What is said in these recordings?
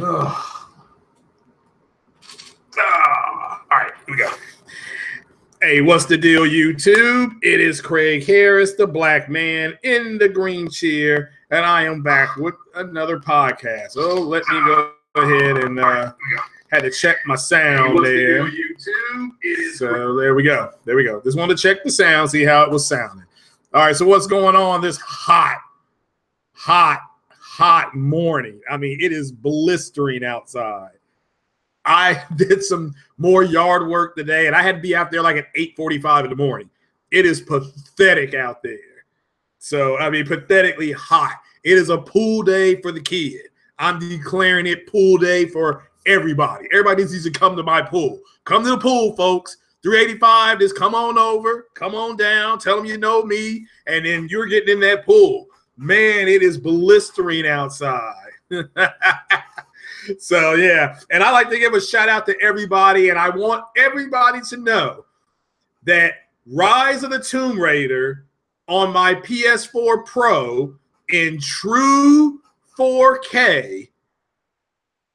All right, here we go. Hey, what's the deal, YouTube? It is Craig Harris, the black man in the green chair, and I am back with another podcast. Oh, let me go ahead and had to check my sound there. So there we go. There we go. Just wanted to check the sound, see how it was sounding. All right, so what's going on this hot morning? I mean, it is blistering outside. I did some more yard work today, and I had to be out there like at 8:45 in the morning. It is pathetic out there. So, I mean, pathetically hot. It is a pool day for the kid. I'm declaring it pool day for everybody. Everybody needs to come to my pool. Come to the pool, folks. 385, just come on over, come on down, tell them you know me, and then you're getting in that pool. Man, it is blistering outside. So, yeah, and I like to give a shout out to everybody, and I want everybody to know that Rise of the Tomb Raider on my PS4 Pro in true 4K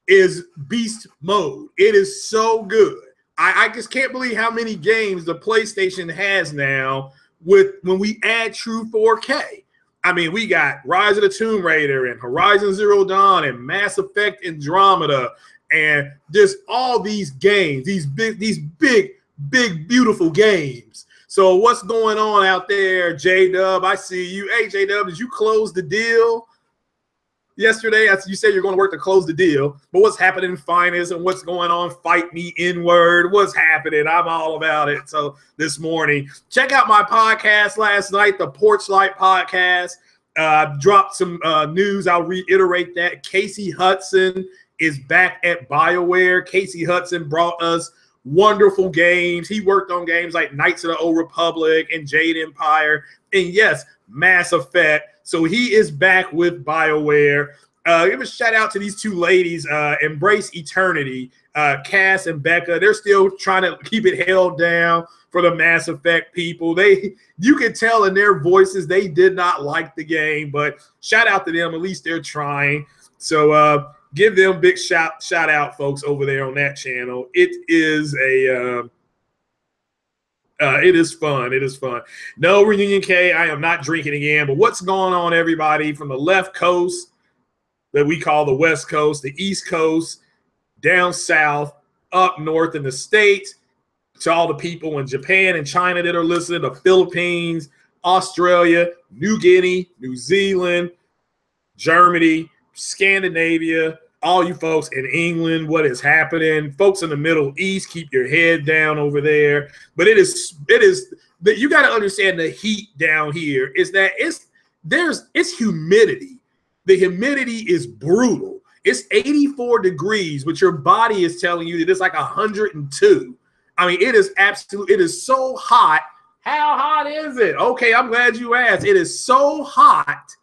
is beast mode. It is so good. I just can't believe how many games the PlayStation has now with when we add true 4K. I mean, we got Rise of the Tomb Raider and Horizon Zero Dawn and Mass Effect Andromeda and just all these games, these big, beautiful games. So what's going on out there, J-Dub? I see you. Hey, J-Dub, did you close the deal yesterday? You said you're going to work to close the deal. But what's happening in finance and what's going on? Fight me inward. What's happening? I'm all about it. So this morning, check out my podcast last night, the Porch Light podcast. Dropped some news. I'll reiterate that. Casey Hudson is back at BioWare. Casey Hudson brought us wonderful games. He worked on games like Knights of the Old Republic and Jade Empire. And yes, Mass Effect. So he is back with BioWare. Give a shout out to these two ladies, Embrace Eternity, Cass and Becca. They're still trying to keep it held down for the Mass Effect people. You can tell in their voices they did not like the game, but shout out to them. At least they're trying. So give them big shout out, folks, over there on that channel. It is it is fun. It is fun. No Reunion K. I am not drinking again. But what's going on, everybody, from the left coast that we call the West Coast, the East Coast, down south, up north in the States, to all the people in Japan and China that are listening, the Philippines, Australia, New Guinea, New Zealand, Germany, Scandinavia, all you folks in England, what is happening? Folks in the Middle East, keep your head down over there. But it is that you got to understand the heat down here is that it's humidity. The humidity is brutal. It's 84 degrees, but your body is telling you that it's like 102. I mean, it is so hot. How hot is it? Okay, I'm glad you asked. It is so hot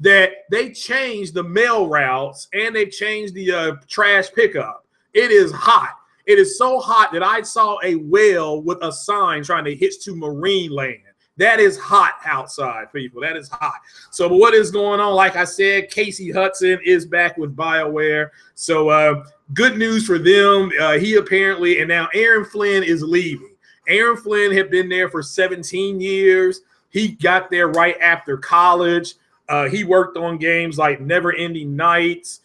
that they changed the mail routes and they changed the trash pickup. It is hot. It is so hot that I saw a whale with a sign trying to hitch to marine land. That is hot outside, people. That is hot. So what is going on? Like I said, Casey Hudson is back with BioWare. So good news for them. He apparently, and now Aaron Flynn is leaving. Aaron Flynn had been there for 17 years. He got there right after college. He worked on games like Never Ending Nights,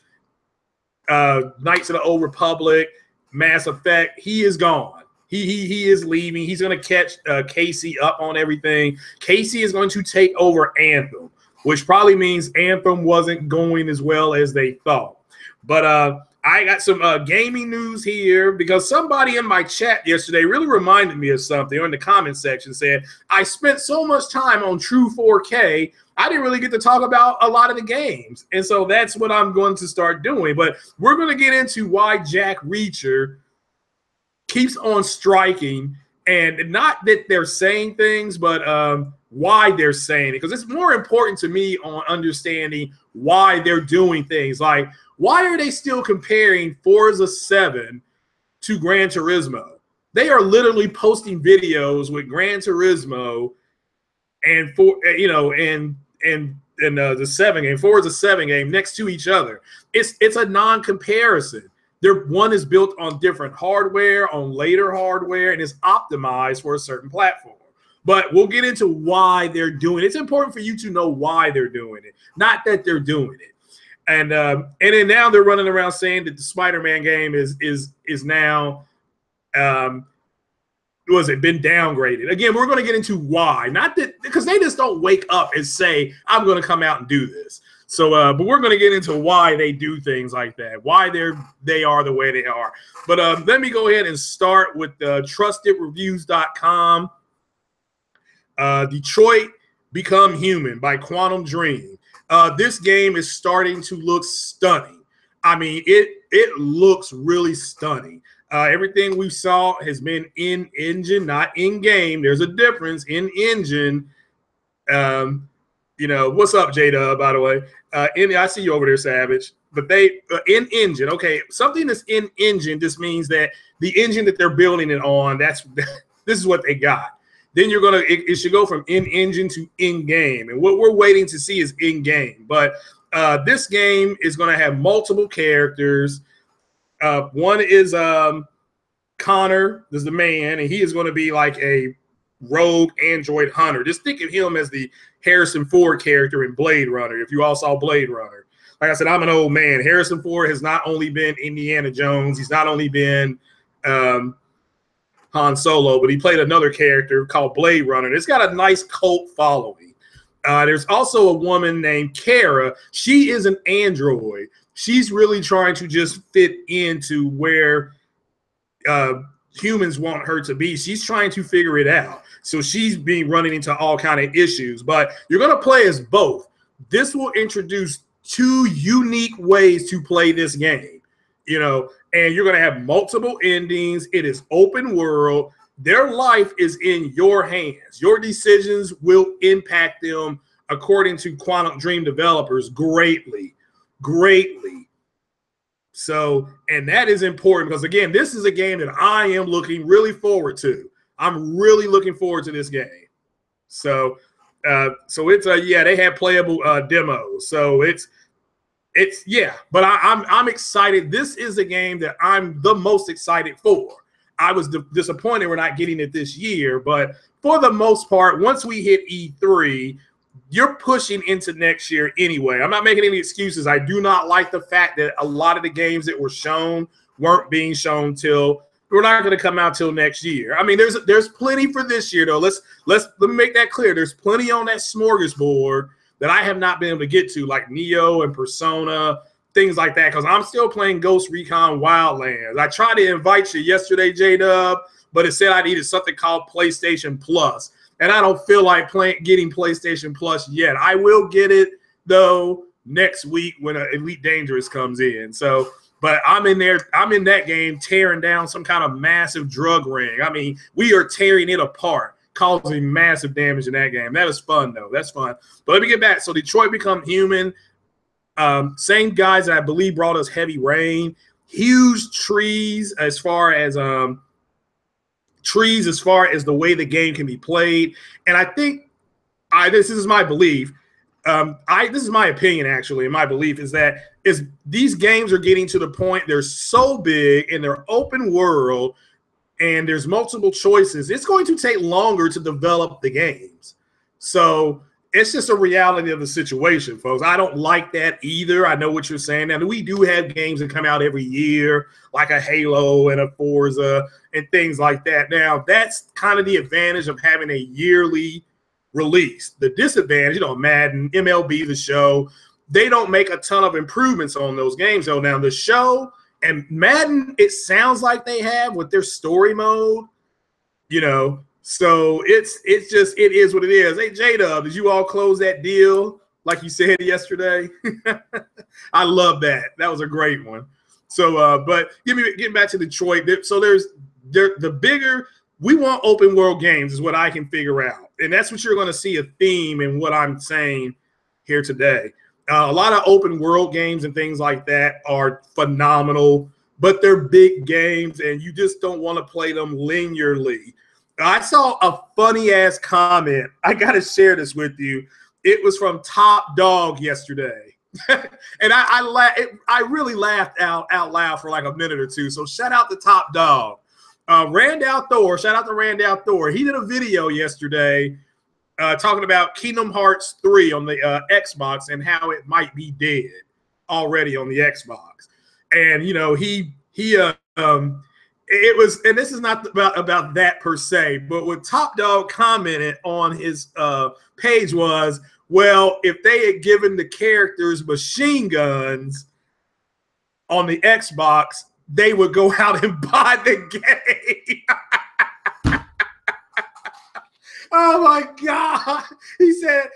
Knights of the Old Republic, Mass Effect. He is gone. He is leaving. He's going to catch Casey up on everything. Casey is going to take over Anthem, which probably means Anthem wasn't going as well as they thought. But I got some gaming news here because somebody in my chat yesterday really reminded me of something, or in the comment section said, I spent so much time on True 4K, I didn't really get to talk about a lot of the games. And so that's what I'm going to start doing. But we're going to get into why Jack Reacher keeps on striking, and not that they're saying things, but why they're saying it, because it's more important to me on understanding why they're doing things. Like, why are they still comparing Forza 7 to Gran Turismo? They are literally posting videos with Gran Turismo and the 7 game. 4 is a 7 game next to each other. It's a non-comparison. One is built on different hardware, on later hardware, and is optimized for a certain platform. But we'll get into why they're doing it. It's important for you to know why they're doing it, not that they're doing it. And then now they're running around saying that the Spider-Man game is now been downgraded. Again, we're going to get into why. Not that, because they just don't wake up and say, I'm going to come out and do this. So, but we're going to get into why they do things like that, why they are the way they are. But let me go ahead and start with trustedreviews.com. Detroit Become Human by Quantum Dream. This game is starting to look stunning. I mean, it looks really stunning. Everything we saw has been in engine, not in game. There's a difference in engine. You know, what's up, J-Dub, by the way? I see you over there, Savage. But they in engine. Okay, something that's in engine just means that the engine that they're building it on, this is what they got. Then it should go from in engine to in game. And what we're waiting to see is in game. But this game is going to have multiple characters. One is Connor, is the man, and he is going to be like a rogue android hunter. Just think of him as the Harrison Ford character in Blade Runner, if you all saw Blade Runner. Like I said, I'm an old man. Harrison Ford has not only been Indiana Jones, he's not only been Han Solo, but he played another character called Blade Runner. It's got a nice cult following. There's also a woman named Kara. She is an android. She's really trying to just fit into where humans want her to be. She's trying to figure it out. So she's being running into all kind of issues. But you're going to play as both. This will introduce 2 unique ways to play this game. You know, and you're going to have multiple endings. It is open world. Their life is in your hands. Your decisions will impact them, according to Quantum Dream developers, greatly. So, and that is important because, again, this is a game that I am looking really forward to. I'm really looking forward to this game. So it's they have playable demos. So it's but I'm excited. This is a game that I'm the most excited for. I was disappointed we're not getting it this year, but for the most part, once we hit E3, you're pushing into next year anyway. I'm not making any excuses. I do not like the fact that a lot of the games that were shown weren't being shown we're not going to come out till next year. I mean, there's plenty for this year though. Let me make that clear. There's plenty on that smorgasbord that I have not been able to get to, like Neo and Persona, things like that, because I'm still playing Ghost Recon Wildlands. I tried to invite you yesterday, J-Dub, but it said I needed something called PlayStation Plus, and I don't feel like getting PlayStation Plus yet. I will get it, though, next week when Elite Dangerous comes in. So, but I'm in there. I'm in that game tearing down some kind of massive drug ring. I mean, we are tearing it apart, causing massive damage in that game. That is fun, though. That's fun. But let me get back. So Detroit Become Human. Same guys that I believe brought us Heavy Rain. Huge trees as far as the way the game can be played. And I think this is my belief. This is my opinion, actually, and my belief is that these games are getting to the point they're so big and they're open world and there's multiple choices. It's going to take longer to develop the games. So it's just a reality of the situation, folks. I don't like that either. I know what you're saying. Now, we do have games that come out every year, like a Halo and a Forza and things like that. Now, that's kind of the advantage of having a yearly release. The disadvantage, Madden, MLB, the show, they don't make a ton of improvements on those games. So now the show and Madden, it sounds like they have with their story mode, so it is what it is. Hey, J-Dub, did you all close that deal like you said yesterday? I love that. That was a great one. So, but getting back to Detroit. So the bigger we want open world games is what I can figure out. And that's what you're going to see a theme in what I'm saying here today. A lot of open world games and things like that are phenomenal, but they're big games and you just don't want to play them linearly. I saw a funny ass comment. I got to share this with you. It was from Top Dog yesterday. And I really laughed out loud for like a minute or two. So shout out to Top Dog. Randall Thor, shout out to Randall Thor. He did a video yesterday talking about Kingdom Hearts 3 on the Xbox and how it might be dead already on the Xbox. And, you know, it was, and this is not about that per se, but what Top Dog commented on his page was, well, if they had given the characters machine guns on the Xbox, they would go out and buy the game. Oh my God. He said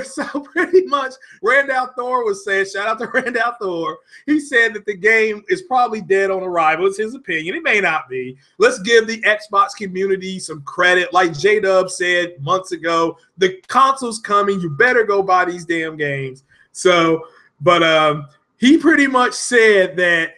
so pretty much Randall Thor was saying, shout out to Randall Thor. He said that the game is probably dead on arrival. It's his opinion. It may not be. Let's give the Xbox community some credit. Like J-Dub said months ago, the console's coming. You better go buy these damn games. So, but he pretty much said that,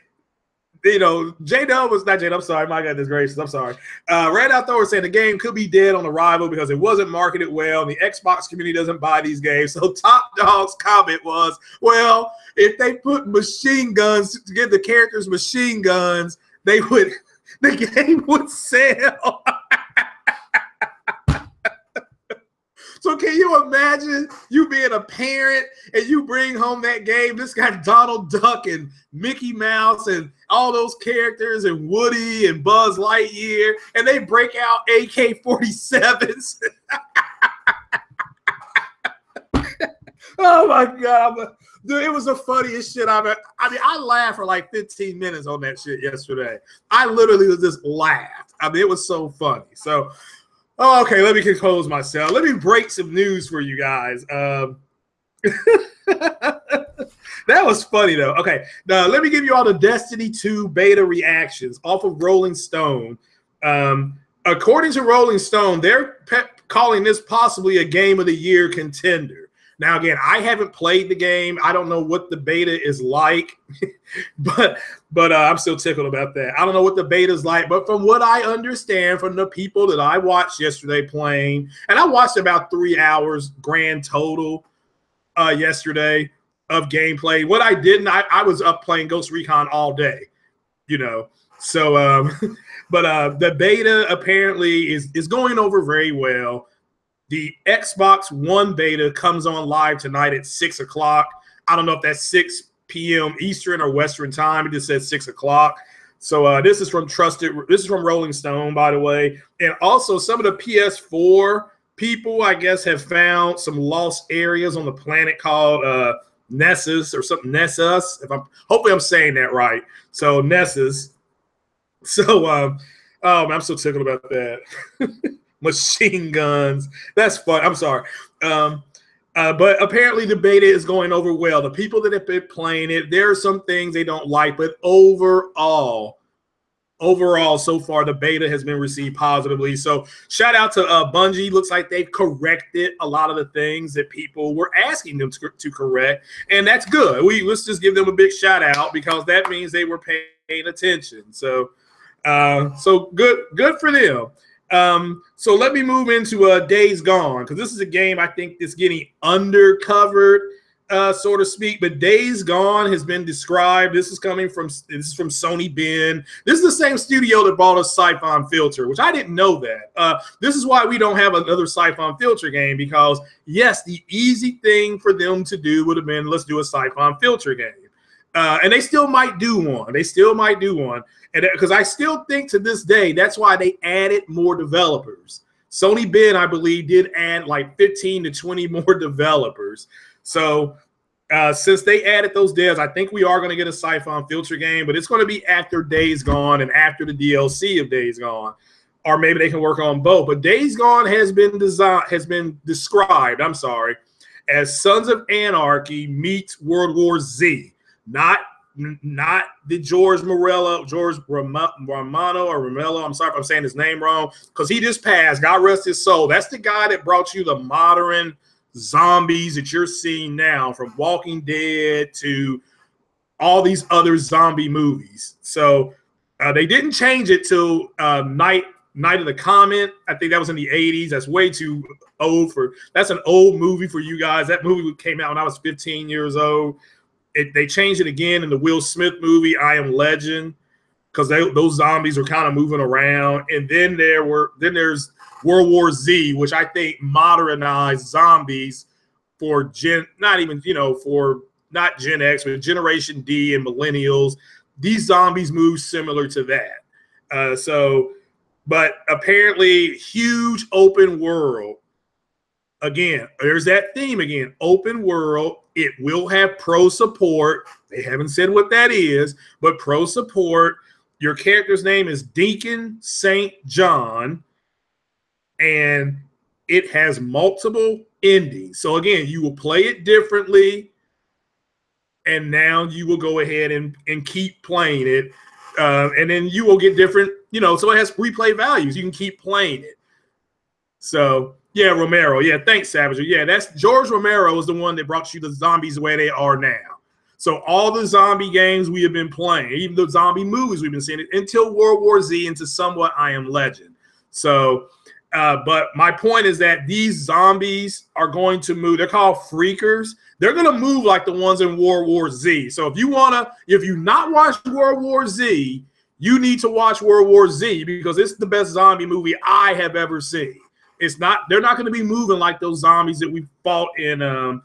you know, J-Dub was not J-Dub. I'm sorry. My goodness gracious. I'm sorry. Randall Thor said the game could be dead on arrival because it wasn't marketed well. And the Xbox community doesn't buy these games. So Top Dog's comment was, well, if they put machine guns to give the characters machine guns, the game would sell. So can you imagine you being a parent and you bring home that game? This got Donald Duck and Mickey Mouse and all those characters and Woody and Buzz Lightyear, and they break out AK-47s. Oh my God. Dude, it was the funniest shit I've ever. I mean, I laughed for like 15 minutes on that shit yesterday. I literally just laughed. I mean, it was so funny. So, oh, okay, let me compose myself. Let me break some news for you guys. That was funny, though. Okay, now let me give you all the Destiny 2 beta reactions off of Rolling Stone. According to Rolling Stone, they're calling this possibly a Game of the Year contender. Now, again, I haven't played the game. I don't know what the beta is like, but I'm still tickled about that. I don't know what the beta is like, but from what I understand from the people that I watched yesterday playing, and I watched about 3 hours grand total yesterday of gameplay. What I didn't, I was up playing Ghost Recon all day, you know. So, but the beta apparently is going over very well. The Xbox One beta comes on live tonight at 6 o'clock. I don't know if that's 6 p.m. Eastern or Western time. It just says 6 o'clock. So this is from Rolling Stone, by the way. And also some of the PS4 people, I guess, have found some lost areas on the planet called Nessus or something. Nessus. Hopefully I'm saying that right. So Nessus. So oh, I'm so tickled about that. Machine guns. That's fun. I'm sorry. But apparently the beta is going over well. The people that have been playing it, there are some things they don't like, but overall, so far, the beta has been received positively. So shout out to Bungie. Looks like they've corrected a lot of the things that people were asking them to correct, and that's good. Let's just give them a big shout out because that means they were paying attention. So, so good for them. So let me move into Days Gone, because this is a game I think that's getting undercovered, so to speak. But Days Gone has been described. This is from Sony Ben. This is the same studio that bought us Siphon Filter, which I didn't know that. This is why we don't have another Siphon Filter game, because yes, the easy thing for them to do would have been, let's do a Siphon Filter game. And they still might do one. And because I still think to this day, that's why they added more developers. Sony Ben, I believe, did add like 15 to 20 more developers. So since they added those devs, I think we are going to get a Siphon Filter game, but it's going to be after Days Gone and after the DLC of Days Gone. Or maybe they can work on both. But Days Gone has been described, as Sons of Anarchy meets World War Z. Not the George Romano. I'm sorry if I'm saying his name wrong, because he just passed. God rest his soul. That's the guy that brought you the modern zombies that you're seeing now, from Walking Dead to all these other zombie movies. So they didn't change it till Night Night of the Comet. I think that was in the 80s. That's way too old for, that's an old movie for you guys. That movie came out when I was 15 years old. They changed it again in the Will Smith movie, I Am Legend, because those zombies are kind of moving around. And then there's World War Z, which I think modernized zombies for not Gen X, but Generation D and millennials. These zombies move similar to that. But apparently huge open world. Again, there's that theme again, open world. It will have pro support. They haven't said what that is, but pro support. Your character's name is Deacon St. John, and it has multiple endings. So again, you will play it differently, and now you will go ahead and keep playing it. And then you will get different, so it has replay values. You can keep playing it. So yeah, Romero. Yeah, thanks, Savager. Yeah, that's George Romero is the one that brought you the zombies the way they are now. So all the zombie games we have been playing, even the zombie movies we've been seeing, until World War Z, into somewhat I Am Legend. So, but my point is that these zombies are going to move. They're called freakers. They're going to move like the ones in World War Z. So if you not watched World War Z, you need to watch World War Z, because it's the best zombie movie I have ever seen. They're not going to be moving like those zombies that we fought in,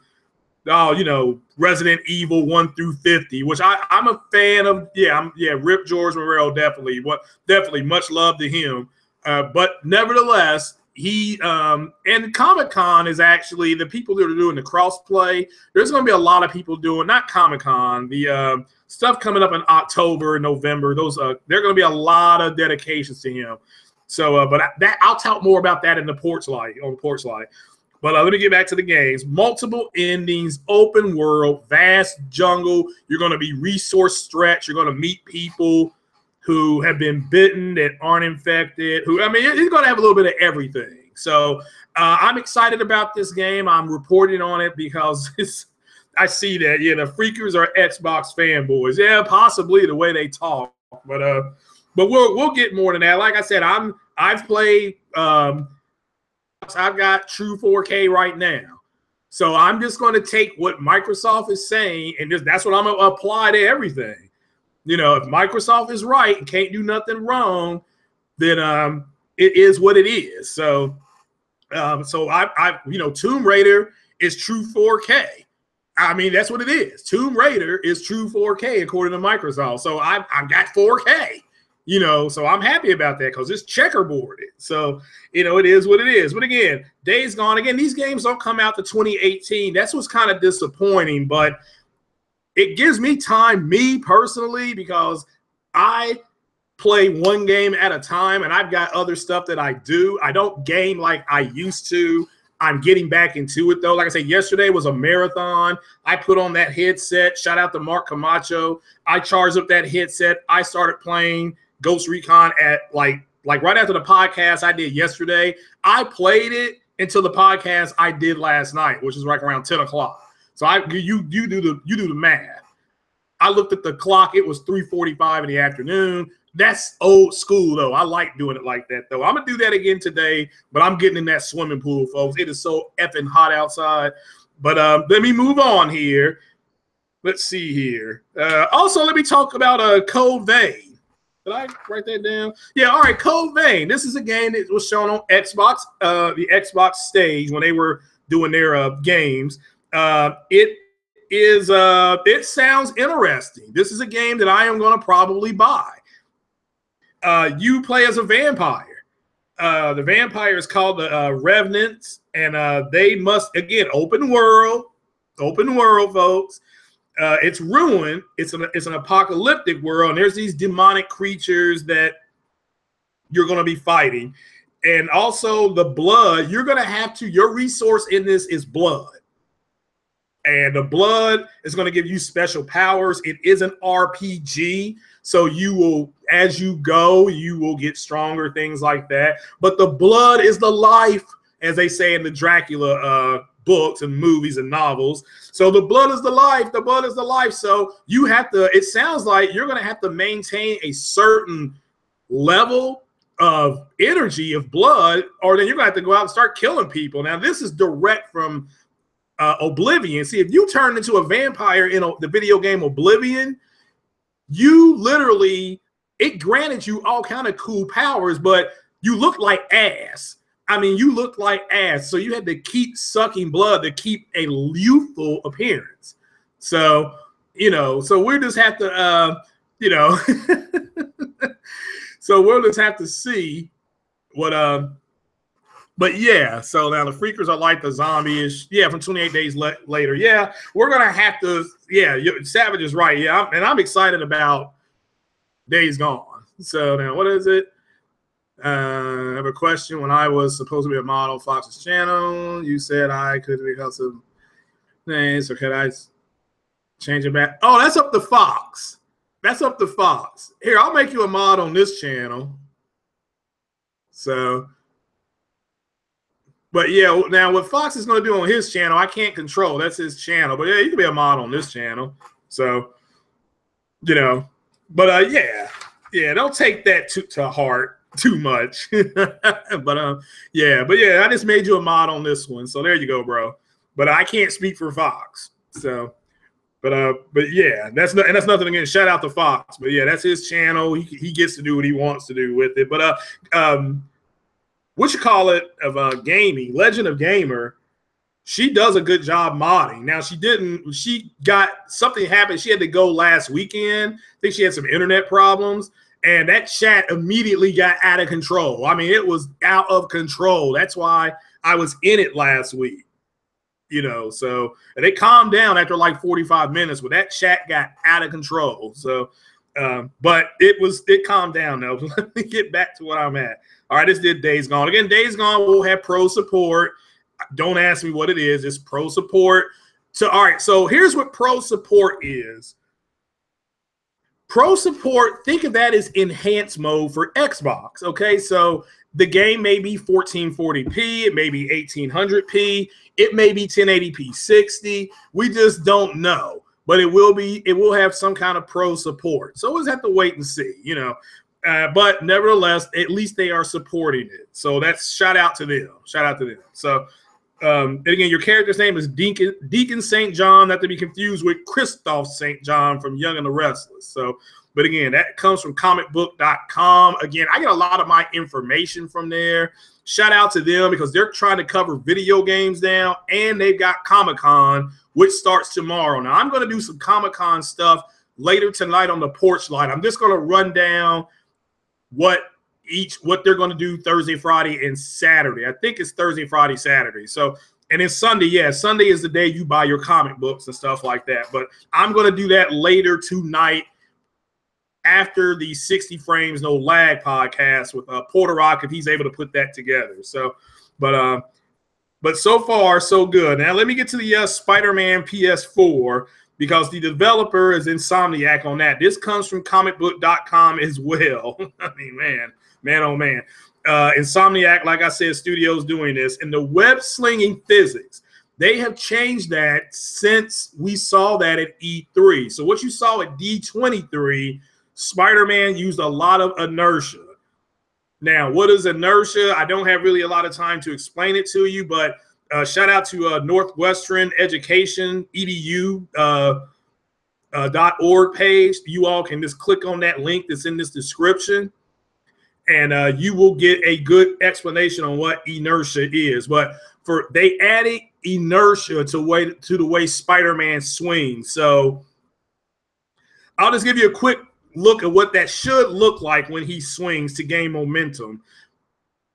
Resident Evil 1 through 50, which I'm a fan of. Rip George Romero, definitely. Definitely much love to him. But nevertheless, he and Comic-Con is actually the people that are doing the cross-play. There's going to be a lot of people doing, not Comic-Con, the stuff coming up in October and November. There are going to be a lot of dedications to him. So, but I'll talk more about that in the porch light. But let me get back to the games. Multiple endings, open world, vast jungle. You're going to be resource stretched. You're going to meet people who have been bitten that aren't infected. You're going to have a little bit of everything. So I'm excited about this game. I'm reporting on it because I see that, the freakers are Xbox fanboys. Yeah, possibly the way they talk, but we'll get more than that. Like I said, I've played. I've got true 4K right now, so I'm just going to take what Microsoft is saying, and that's what I'm going to apply to everything. If Microsoft is right and can't do nothing wrong, then it is what it is. So, Tomb Raider is true 4K. That's what it is. Tomb Raider is true 4K according to Microsoft. So I've got 4K. So I'm happy about that because it's checkerboarded. So, it is what it is. But again, Days Gone. Again, these games don't come out to 2018. That's what's kind of disappointing. But it gives me time, me personally, because I play one game at a time, and I've got other stuff that I do. I don't game like I used to. I'm getting back into it, though. Like I said, yesterday was a marathon. I put on that headset. Shout out to Mark Camacho. I charged up that headset. I started playing Ghost Recon at like right after the podcast I did yesterday. I played it until the podcast I did last night, which is like around 10 o'clock. So you do the math. I looked at the clock. It was 3:45 in the afternoon. That's old school, though. I like doing it like that, though. I'm going to do that again today, but I'm getting in that swimming pool, folks. It is so effing hot outside. But let me move on here. Let's see here. Also, let me talk about Code Vein. Did I write that down? Yeah, all right, Code Vein. This is a game that was shown on Xbox, the Xbox stage when they were doing their games. It sounds interesting. This is a game that I am going to probably buy. You play as a vampire. The vampire is called the Revenants, and they must, again, open world, folks. It's ruined. It's an apocalyptic world, and there's these demonic creatures that you're going to be fighting. And also the blood, you're going to have to, your resource in this is blood. And the blood is going to give you special powers. It is an RPG, so you will, as you go, you will get stronger, things like that. But the blood is the life, as they say in the Dracula books and movies and novels. So the blood is the life. The blood is the life. So you have to, it sounds like you're going to have to maintain a certain level of energy, of blood, or then you're going to have to go out and start killing people. Now, this is direct from Oblivion. See, if you turn into a vampire in the video game Oblivion, you literally, it granted you all kind of cool powers, but you look like ass. I mean, you look like ass. So you had to keep sucking blood to keep a youthful appearance. So, you know, so we just have to, you know, so we'll just have to see what, but yeah, so now the Freakers are like the zombie-ish. Yeah, from 28 days later. Yeah, we're going to have to, yeah, Savage is right. Yeah, I'm excited about Days Gone. So now what is it? I have a question. When I was supposed to be a model on Fox's channel, you said I could because of things, or could I change it back? Oh, that's up to Fox. That's up to Fox. Here, I'll make you a mod on this channel. So, but yeah, now what Fox is going to do on his channel, I can't control. That's his channel. But yeah, you can be a mod on this channel. So, you know, but yeah, don't take that to heart too much. But yeah, I just made you a mod on this one. So there you go, bro. But I can't speak for Fox. So, but yeah, that's nothing against. Shout out to Fox. But yeah, that's his channel. He gets to do what he wants to do with it. But what you call it of gaming, Legend of Gamer, she does a good job modding. Now she got something happened. She had to go last weekend. I think she had some internet problems, and that chat immediately got out of control. I mean, it was out of control. That's why I was in it last week. You know, so and it calmed down after like 45 minutes, but that chat got out of control. So, but it calmed down now. Let me get back to what I'm at. All right, this did Days Gone. Again, Days Gone will have pro support. Don't ask me what it is. It's pro support. So, all right, so here's what pro support is. Pro support, think of that as enhanced mode for Xbox, okay? So the game may be 1440p, it may be 1800p, it may be 1080p 60. We just don't know, but it will have some kind of pro support. So we'll just have to wait and see, you know. But nevertheless, at least they are supporting it. So that's shout out to them. Shout out to them. So and again, your character's name is Deacon St. John, not to be confused with Christoph St. John from Young and the Restless. So, but again, that comes from comicbook.com. Again, I get a lot of my information from there. Shout out to them because they're trying to cover video games now, and they've got Comic-Con, which starts tomorrow. Now, I'm going to do some Comic-Con stuff later tonight on the porch light. I'm just going to run down what they're going to do Thursday, Friday, and Saturday. I think it's Thursday, Friday, Saturday. So, and then Sunday, yeah, Sunday is the day you buy your comic books and stuff like that. But I'm going to do that later tonight after the 60 Frames No Lag podcast with Porter Rock, if he's able to put that together. So, but so far, so good. Now, let me get to the Spider-Man PS4 because the developer is Insomniac on that. This comes from comicbook.com as well. I mean, man, oh man. Insomniac, like I said, studios doing this. And the web slinging physics, they have changed that since we saw that at E3. So what you saw at D23, Spider-Man used a lot of inertia. Now, what is inertia? I don't have really a lot of time to explain it to you, but shout out to Northwestern Education, edu.org page. You all can just click on that link that's in this description, and you will get a good explanation on what inertia is. But they added inertia to the way Spider-Man swings. So I'll just give you a quick look at what that should look like when he swings to gain momentum.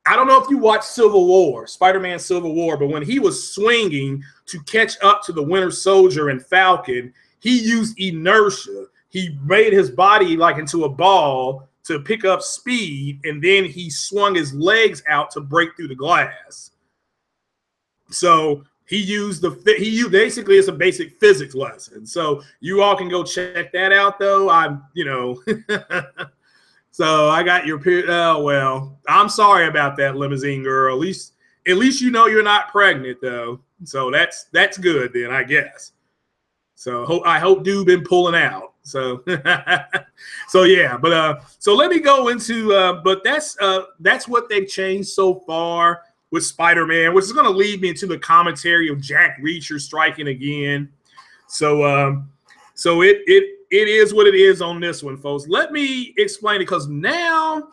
I don't know if you watched Civil War, Spider-Man Civil War, but when he was swinging to catch up to the Winter Soldier and Falcon, he used inertia. He made his body like into a ball to pick up speed, and then he swung his legs out to break through the glass. So he used basically it's a basic physics lesson. So you all can go check that out, though. So I got your oh well. I'm sorry about that, limousine girl. At least you know you're not pregnant, though. So that's good then, I guess. So I hope dude been pulling out. So, so yeah, but so let me go into but that's what they've changed so far with Spider-Man, which is going to lead me into the commentary of Jack Reacher striking again. So so it is what it is on this one, folks. Let me explain it, because now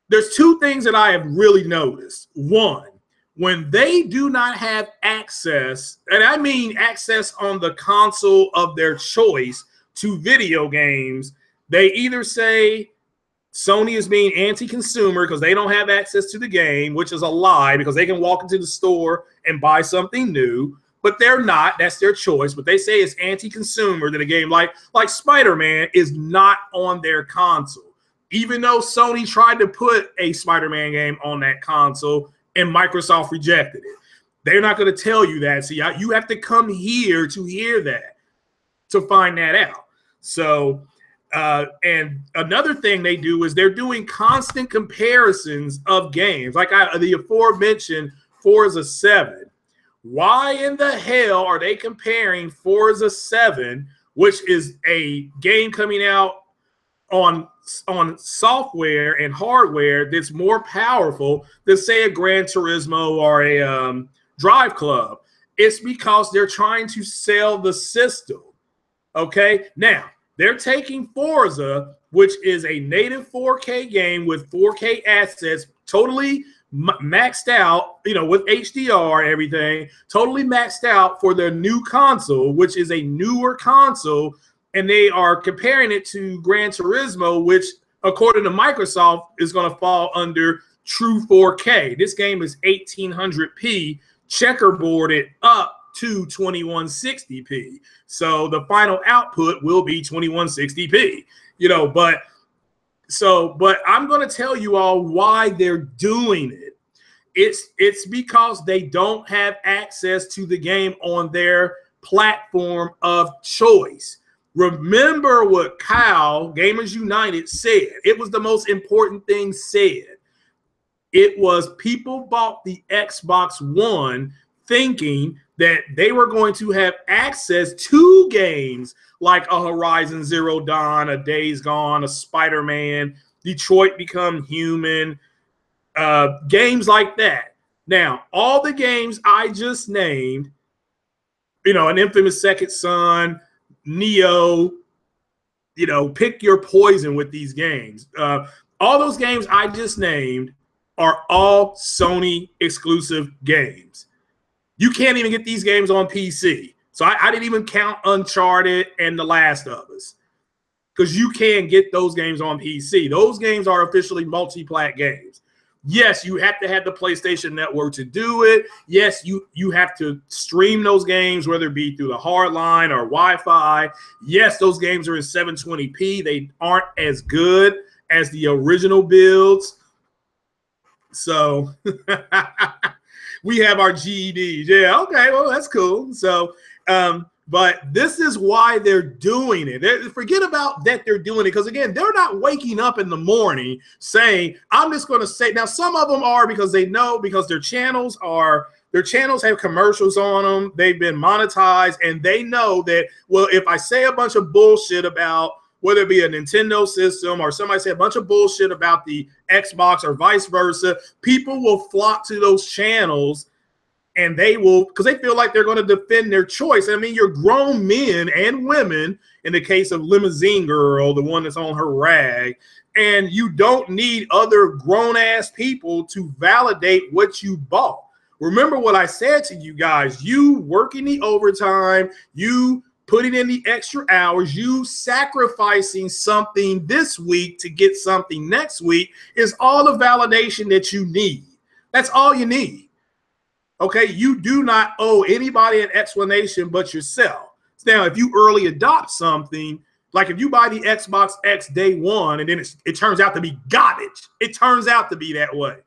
there's two things that I have really noticed. One, when they do not have access, and I mean access on the console of their choice to video games, they either say Sony is being anti-consumer because they don't have access to the game, which is a lie, because they can walk into the store and buy something new, but they're not. That's their choice. But they say it's anti-consumer that a game like Spider-Man is not on their console, even though Sony tried to put a Spider-Man game on that console and Microsoft rejected it. They're not going to tell you that. See, you have to come here to hear that, to find that out. So, and another thing they do is they're doing constant comparisons of games. Like the aforementioned Forza 7. Why in the hell are they comparing Forza 7, which is a game coming out on software and hardware that's more powerful than, say, a Gran Turismo or a Drive Club? It's because they're trying to sell the system. Okay, now they're taking Forza, which is a native 4K game with 4K assets, totally maxed out, you know, with HDR, everything totally maxed out for their new console, which is a newer console. And they are comparing it to Gran Turismo, which, according to Microsoft, is going to fall under true 4K. This game is 1800p, checkerboarded up to 2160p. So the final output will be 2160p. You know, but I'm going to tell you all why they're doing it. It's because they don't have access to the game on their platform of choice. Remember what Kyle, Gamers United, said. It was the most important thing said. It was people bought the Xbox One thinking that they were going to have access to games like a Horizon Zero Dawn, a Days Gone, a Spider-Man, Detroit Become Human, games like that. Now, all the games I just named, you know, An Infamous Second Son, Neo, you know, pick your poison with these games. All those games I just named are all Sony exclusive games. You can't even get these games on PC. So I didn't even count Uncharted and The Last of Us, because you can't get those games on PC. Those games are officially multi-plat games. Yes, you have to have the PlayStation Network to do it. Yes, you have to stream those games, whether it be through the hardline or Wi-Fi. Yes, those games are in 720p. They aren't as good as the original builds. So we have our GEDs. Yeah, okay, well, that's cool. So, but this is why they're doing it. Forget about that they're doing it, because, again, they're not waking up in the morning saying, I'm just going to say. Now, some of them are, because they know, because their channels have commercials on them. They've been monetized, and they know that, well, if I say a bunch of bullshit about whether it be a Nintendo system or somebody say a bunch of bullshit about the Xbox or vice versa, people will flock to those channels. And they will, because they feel like they're going to defend their choice. I mean, you're grown men and women, in the case of Limousine Girl, the one that's on her rag, and you don't need other grown-ass people to validate what you bought. Remember what I said to you guys. You working the overtime, you putting in the extra hours, you sacrificing something this week to get something next week is all the validation that you need. That's all you need. Okay, you do not owe anybody an explanation but yourself. Now, if you early adopt something, like if you buy the Xbox X day one and then it turns out to be garbage, it turns out to be that way,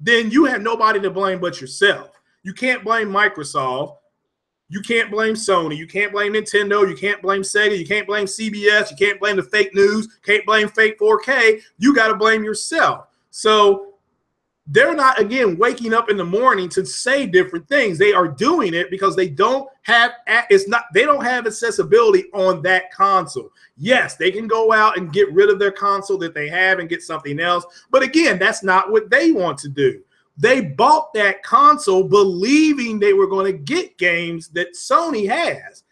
then you have nobody to blame but yourself. You can't blame Microsoft. You can't blame Sony. You can't blame Nintendo. You can't blame Sega. You can't blame CBS. You can't blame the fake news. Can't blame fake 4K. You got to blame yourself. So they're not, again, waking up in the morning to say different things. They are doing it because they don't have they don't have accessibility on that console. Yes, they can go out and get rid of their console that they have and get something else. But again, that's not what they want to do. They bought that console believing they were going to get games that Sony has.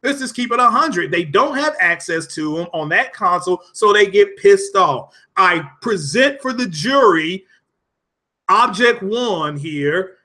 Let's just keep it 100. They don't have access to them on that console, so they get pissed off. I present for the jury Object One here,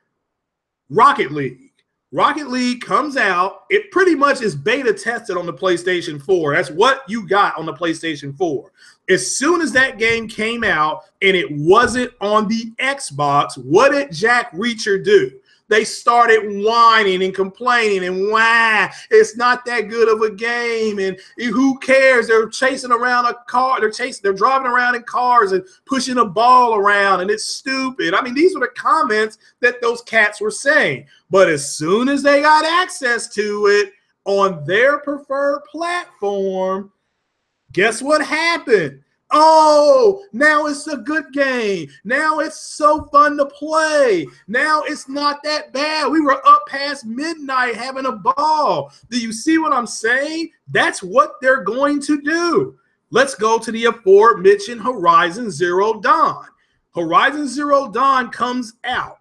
Rocket League. Rocket League comes out. It pretty much is beta tested on the PlayStation 4. That's what you got on the PlayStation 4. As soon as that game came out and it wasn't on the Xbox, what did Jack Reacher do? They started whining and complaining and why it's not that good of a game and who cares? They're chasing around a car. They're driving around in cars and pushing a ball around and it's stupid. I mean, these were the comments that those cats were saying. But as soon as they got access to it on their preferred platform, guess what happened? Oh, now it's a good game. Now it's so fun to play. Now it's not that bad. We were up past midnight having a ball. Do you see what I'm saying? That's what they're going to do. Let's go to the aforementioned Horizon Zero Dawn. Horizon Zero Dawn comes out.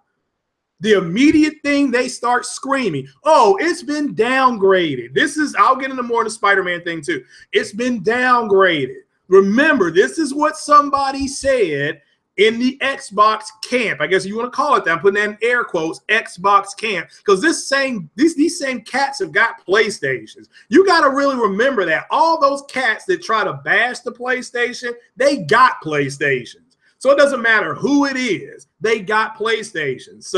The immediate thing they start screaming, oh, it's been downgraded. I'll get into more of the Spider-Man thing too. It's been downgraded. Remember, this is what somebody said in the Xbox camp. I guess you want to call it that. I'm putting that in air quotes, Xbox camp, because these same cats have got PlayStations. You got to really remember that. All those cats that try to bash the PlayStation, they got PlayStations. So it doesn't matter who it is. They got PlayStations.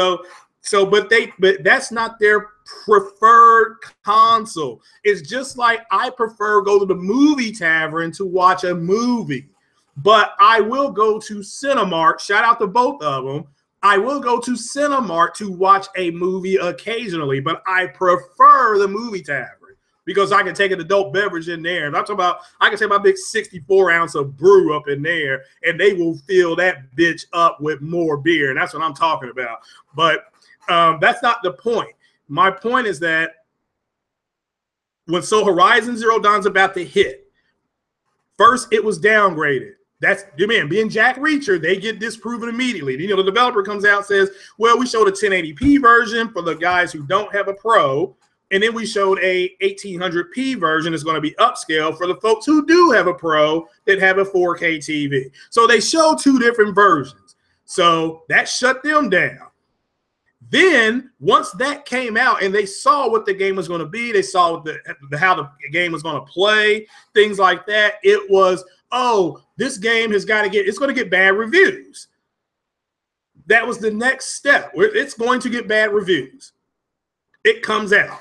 But that's not their preferred console. It's just like I prefer go to the movie tavern to watch a movie, but I will go to Cinemark. Shout out to both of them. I will go to Cinemark to watch a movie occasionally, but I prefer the movie tavern because I can take an adult beverage in there. And I'm talking about, I can take my big 64-ounce of brew up in there, and they will fill that bitch up with more beer. And that's what I'm talking about. But that's not the point. My point is that when Horizon Zero Dawn's about to hit, first it was downgraded. That's, man, being Jack Reacher, they get disproven immediately. You know, the developer comes out and says, well, we showed a 1080p version for the guys who don't have a Pro, and then we showed a 1800p version that's going to be upscale for the folks who do have a Pro that have a 4K TV. So they showed two different versions. So that shut them down. Then once that came out and they saw what the game was going to be, they saw how the game was going to play, things like that. It was, oh, this game it's going to get bad reviews. That was the next step. It's going to get bad reviews. It comes out.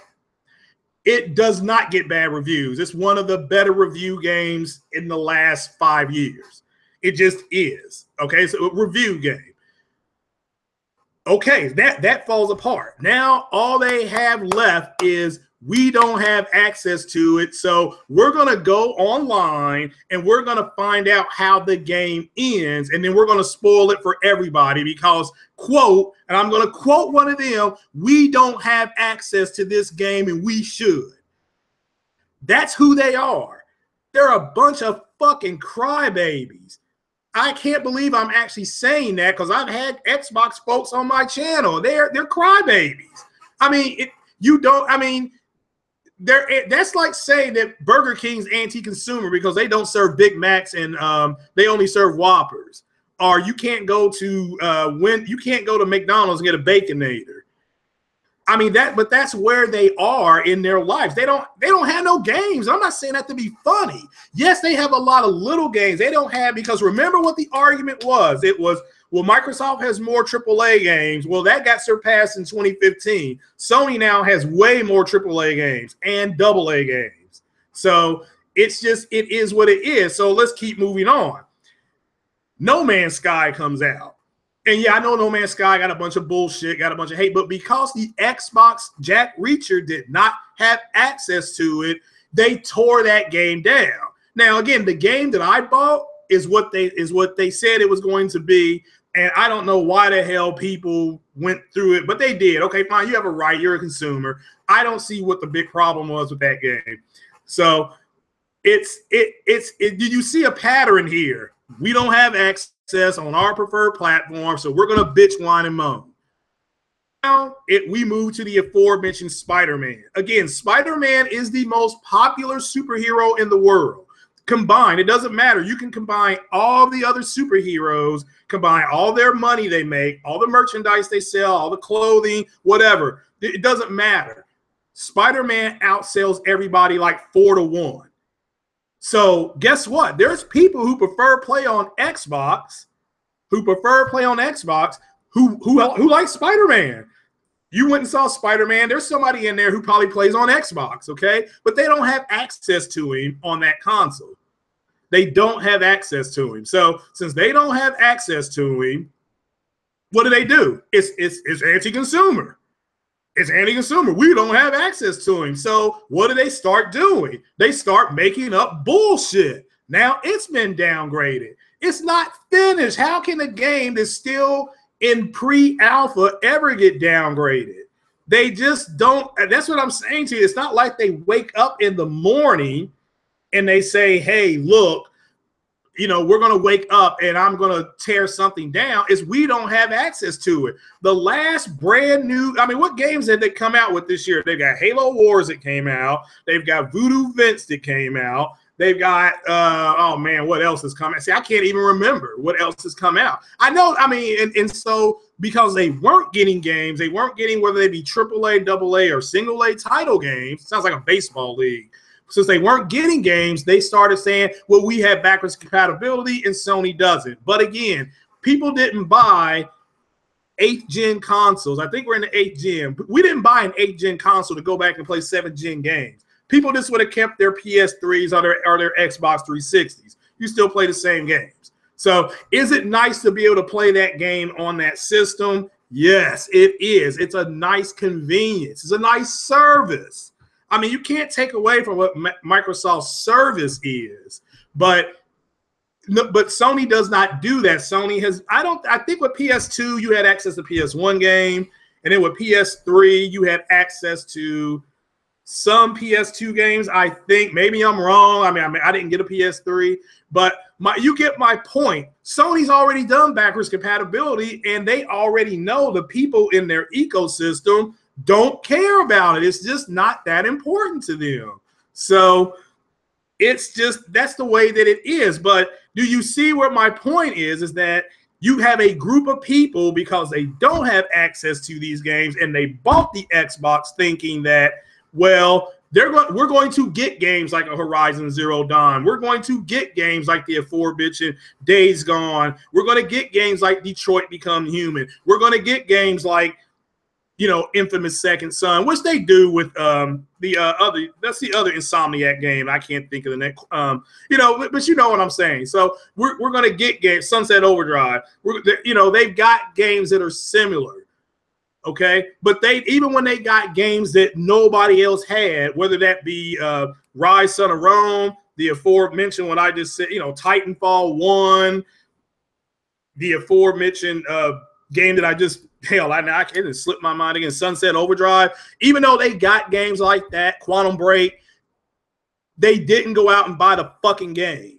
It does not get bad reviews. It's one of the better review games in the last 5 years. It just is. Okay, so a review game. Okay, that falls apart. Now all they have left is we don't have access to it, so we're going to go online and we're going to find out how the game ends, and then we're going to spoil it for everybody because, quote, and I'm going to quote one of them, we don't have access to this game and we should. That's who they are. They're a bunch of fucking crybabies. I can't believe I'm actually saying that because I've had Xbox folks on my channel. They're crybabies. I mean, that's like saying that Burger King's anti-consumer because they don't serve Big Macs and they only serve Whoppers. Or you can't go to McDonald's and get a Baconator. I mean but that's where they are in their lives. They don't have no games. I'm not saying that to be funny. Yes, they have a lot of little games they don't have because remember what the argument was. It was, well, Microsoft has more AAA games. Well, that got surpassed in 2015. Sony now has way more AAA games and AA games. So it is what it is. So let's keep moving on. No Man's Sky comes out. And yeah, I know No Man's Sky got a bunch of bullshit, got a bunch of hate, but because the Xbox Jack Reacher did not have access to it, they tore that game down. Now, again, the game that I bought is what they said it was going to be. And I don't know why the hell people went through it, but they did. Okay, fine. You have a right. You're a consumer. I don't see what the big problem was with that game. So did you see a pattern here? We don't have access on our preferred platform, so we're going to bitch, whine, and moan. Now we move to the aforementioned Spider-Man. Again, Spider-Man is the most popular superhero in the world. Combined, it doesn't matter. You can combine all the other superheroes, combine all their money they make, all the merchandise they sell, all the clothing, whatever. It doesn't matter. Spider-Man outsells everybody like 4-1. So guess what? There's people who prefer play on Xbox, who like Spider-Man. You went and saw Spider-Man. There's somebody in there who probably plays on Xbox, okay? But they don't have access to him on that console. They don't have access to him. So since they don't have access to him, what do? It's anti-consumer. It's anti-consumer. We don't have access to him. So what do they start doing? They start making up bullshit. Now it's been downgraded. It's not finished. How can a game that's still in pre-alpha ever get downgraded? They just don't. That's what I'm saying to you. It's not like they wake up in the morning and they say, hey, look, you know, we're going to wake up and I'm going to tear something down. Is we don't have access to it. The last brand new, I mean, what games did they come out with this year? They've got Halo Wars that came out. They've got Voodoo Vince that came out. They've got, oh man, what else has come out? See, I can't even remember what else has come out. I know, I mean, and so because they weren't getting games, they weren't getting whether they be AAA, AA, or single A title games. Sounds like a baseball league. Since they weren't getting games, they started saying, well, we have backwards compatibility and Sony doesn't. But again, people didn't buy 8th gen consoles. I think we're in the 8th gen. We didn't buy an 8th gen console to go back and play 7th gen games. People just would have kept their PS3s or their Xbox 360s. You still play the same games. So is it nice to be able to play that game on that system? Yes, it is. It's a nice convenience. It's a nice service. I mean, you can't take away from what Microsoft's service is, but Sony does not do that. Sony has, I think with PS2, you had access to PS1 game, and then with PS3, you had access to some PS2 games. I think maybe I'm wrong. I mean, I didn't get a PS3, but you get my point. Sony's already done backwards compatibility, and they already know the people in their ecosystem don't care about it. It's just not that important to them. So it's just, that's the way that it is. But do you see where my point is that you have a group of people, because they don't have access to these games and they bought the Xbox thinking that, well, we're going to get games like a Horizon Zero Dawn. We're going to get games like the aforementioned Days Gone. We're going to get games like Detroit Become Human. We're going to get games like, you know, Infamous Second Son, which they do with the other Insomniac game. I can't think of the next, you know, but you know what I'm saying. So we're going to get games, Sunset Overdrive. You know, they've got games that are similar. Okay, but even when they got games that nobody else had, whether that be Rise, Son of Rome, the aforementioned what I just said, you know, Titanfall 1, the aforementioned game that I just, hell, I can't slip my mind again, Sunset Overdrive. Even though they got games like that, Quantum Break, they didn't go out and buy the fucking game.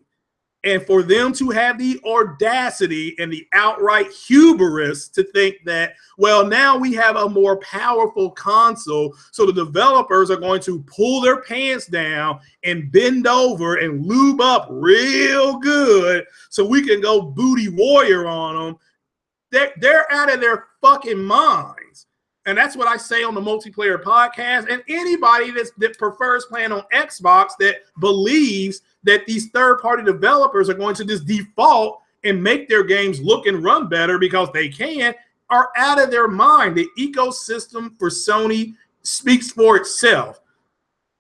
And for them to have the audacity and the outright hubris to think that, well, now we have a more powerful console, so the developers are going to pull their pants down and bend over and lube up real good so we can go booty warrior on them. They're out of their fucking minds. And that's what I say on the multiplayer podcast. And anybody that prefers playing on Xbox, that believes that these third-party developers are going to just default and make their games look and run better because they can, are out of their mind. The ecosystem for Sony speaks for itself.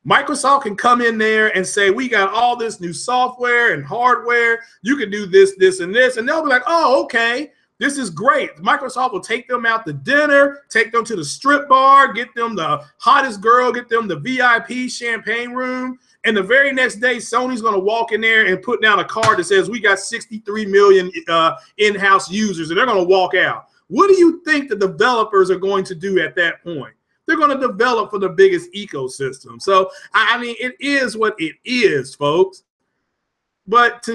Microsoft can come in there and say, we got all this new software and hardware. You can do this, this, and this. And they'll be like, oh, okay. This is great. Microsoft will take them out to dinner, take them to the strip bar, get them the hottest girl, get them the VIP champagne room, And the very next day, Sony's going to walk in there and put down a card that says we got 63 million in-house users, and they're going to walk out. What do you think the developers are going to do at that point? They're going to develop for the biggest ecosystem. So, I mean, it is what it is, folks. But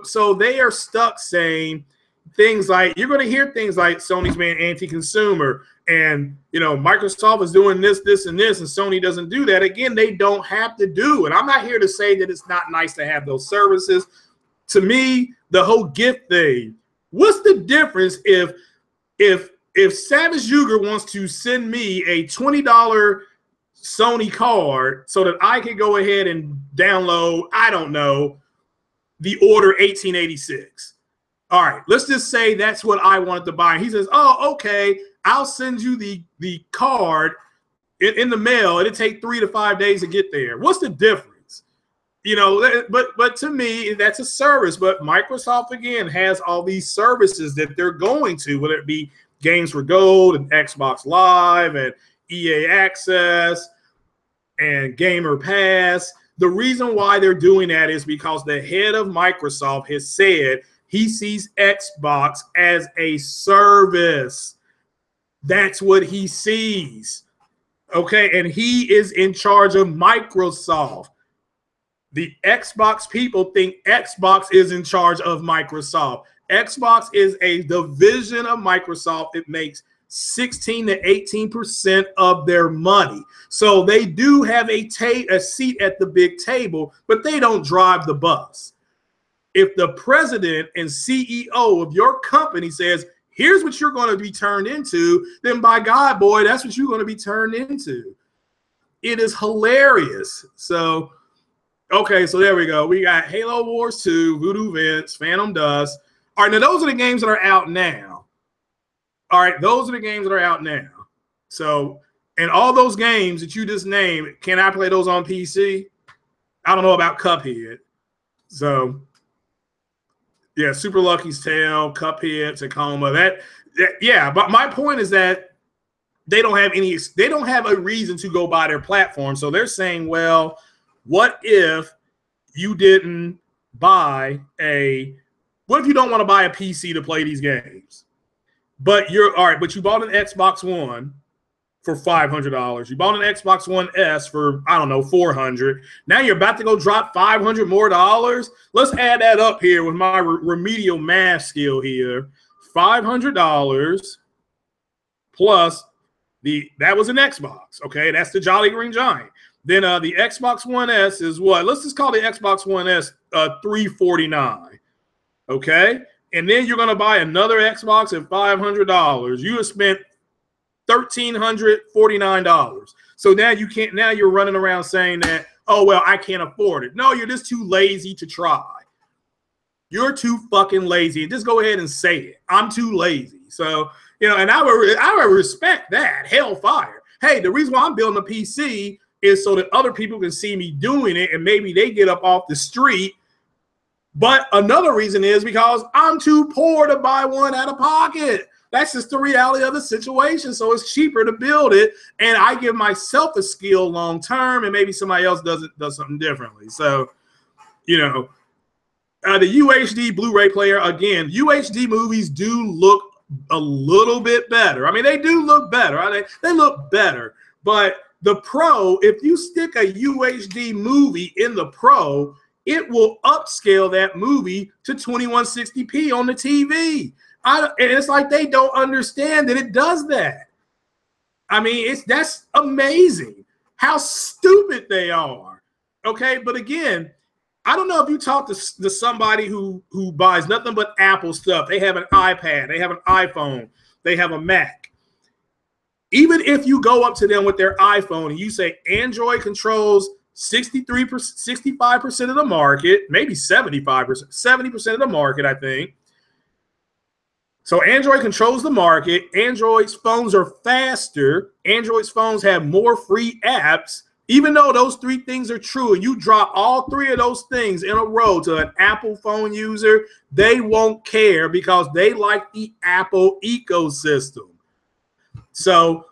so they are stuck saying things like, you're going to hear things like Sony's being anti-consumer, and Microsoft is doing this, this, and this, and Sony doesn't do that. Again, they don't have to do it. I'm not here to say that it's not nice to have those services. To me, the whole gift thing, what's the difference if Savage Uger wants to send me a $20 Sony card so that I can go ahead and download, I don't know, the Order 1886. All right, let's just say that's what I wanted to buy. And he says, oh, okay, I'll send you the card in the mail. It'll take 3 to 5 days to get there. What's the difference? But to me, that's a service. But Microsoft, again, has all these services that they're going to, whether it be Games for Gold and Xbox Live and EA Access and Gamer Pass. The reason why they're doing that is because the head of Microsoft has said he sees Xbox as a service. That's what he sees. Okay, and he is in charge of Microsoft. The Xbox people think Xbox is in charge of Microsoft. Xbox is a division of Microsoft. It makes 16 to 18% of their money. So they do have a seat at the big table, but they don't drive the bus. If the president and CEO of your company says, here's what you're going to be turned into, then by God, boy, that's what you're going to be turned into. It is hilarious. So, okay, so there we go. We got Halo Wars 2, Voodoo Vince, Phantom Dust. All right, now those are the games that are out now. All right, those are the games that are out now. So, and all those games that you just named, can I play those on PC? I don't know about Cuphead. So, yeah, Super Lucky's Tale, Cuphead, Tacoma. Yeah, but my point is that they don't have a reason to go buy their platform. So they're saying, well, what if you didn't buy what if you don't want to buy a PC to play these games? But you bought an Xbox One for $500. You bought an Xbox One S for, I don't know, $400. Now you're about to go drop $500 more. Let's add that up here with my remedial math skill here. $500 plus that was an Xbox. Okay, that's the Jolly Green Giant. Then the Xbox One S is what? Let's just call the Xbox One S $349. Okay, and then you're going to buy another Xbox at $500. You have spent $1,349. So now you can't. Now you're running around saying that, oh well, I can't afford it. No, you're just too lazy to try. You're too fucking lazy. And just go ahead and say it. I'm too lazy. So and I would respect that. Hellfire. Hey, the reason why I'm building a PC is so that other people can see me doing it, and maybe they get up off the street. But another reason is because I'm too poor to buy one out of pocket. That's just the reality of the situation. So it's cheaper to build it, and I give myself a skill long term, and maybe somebody else does something differently. So, the UHD Blu-ray player, again, UHD movies do look a little bit better. I mean, they do look better. They look better. But the Pro, if you stick a UHD movie in the Pro, it will upscale that movie to 2160p on the TV. And it's like they don't understand that it does that. I mean, that's amazing how stupid they are. Okay, but again, I don't know if you talk to somebody who buys nothing but Apple stuff. They have an iPad, they have an iPhone, they have a Mac. Even if you go up to them with their iPhone and you say Android controls 65% of the market, maybe 70% of the market, I think. So Android controls the market. Android's phones are faster. Android's phones have more free apps. Even though those three things are true, and you drop all three of those things in a row to an Apple phone user, they won't care because they like the Apple ecosystem. So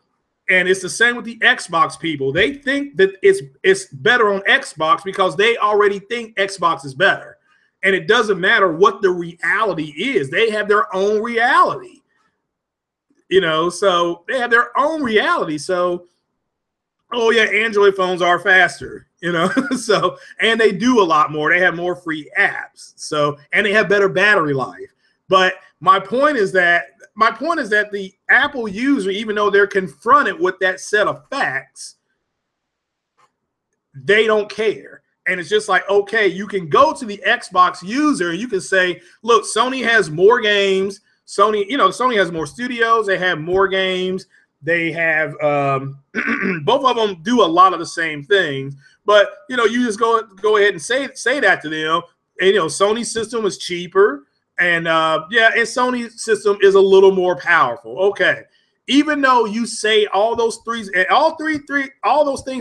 And it's the same with the Xbox people. They think that it's better on Xbox because they already think Xbox is better. And it doesn't matter what the reality is. They have their own reality. You know, so they have their own reality. So, oh yeah, Android phones are faster, you know. So, and they do a lot more. They have more free apps. So, and they have better battery life. But my point is that the Apple user, even though they're confronted with that set of facts, they don't care. And it's just like, okay, you can go to the Xbox user and you can say, look, Sony has more games. Sony has more studios. They have more games. They have both of them do a lot of the same things. But you just go ahead and say that to them. And Sony's system is cheaper, and and Sony's system is a little more powerful. Okay, even though you say all those things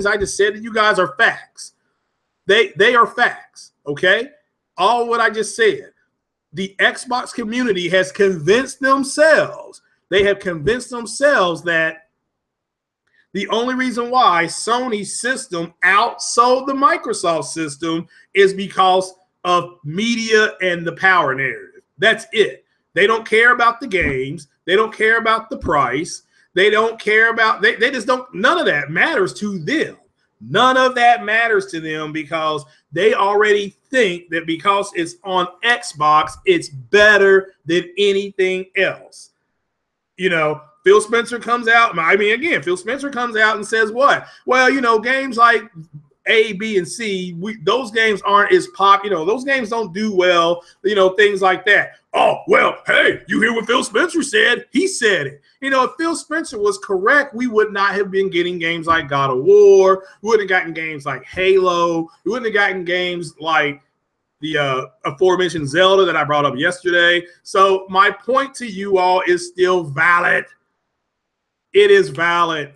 I just said to you guys are facts. They are facts. Okay, all what I just said. The Xbox community has convinced themselves. They have convinced themselves that the only reason why Sony's system outsold the Microsoft system is because of media and the power narrative. That's it. They don't care about the games. They don't care about the price. They don't care about, they just don't, none of that matters to them. None of that matters to them because they already think that because it's on Xbox, it's better than anything else. Phil Spencer comes out. Phil Spencer comes out and says what? Well, games like A, B, and C, those games aren't as popular. Those games don't do well, things like that. Oh, well, hey, you hear what Phil Spencer said? He said it. If Phil Spencer was correct, we would not have been getting games like God of War. We wouldn't have gotten games like Halo. We wouldn't have gotten games like the aforementioned Zelda that I brought up yesterday. So my point to you all is still valid. It is valid.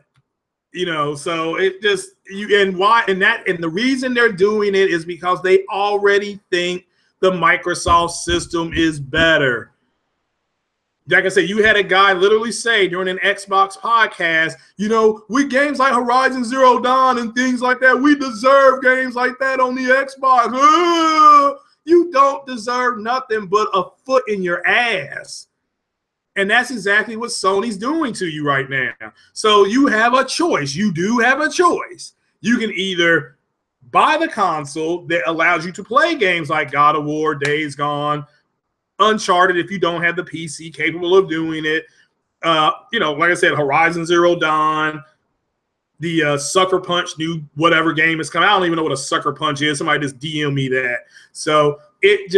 So it just and the reason they're doing it is because they already think the Microsoft system is better. Like I said, you had a guy literally say during an Xbox podcast, with games like Horizon Zero Dawn and things like that, we deserve games like that on the Xbox. You don't deserve nothing but a foot in your ass. And that's exactly what Sony's doing to you right now. So you have a choice. You do have a choice. You can either buy the console that allows you to play games like God of War, Days Gone, Uncharted if you don't have the PC capable of doing it. Like I said, Horizon Zero Dawn, the Sucker Punch new whatever game is coming. I don't even know what a Sucker Punch is. Somebody just DM me that. So it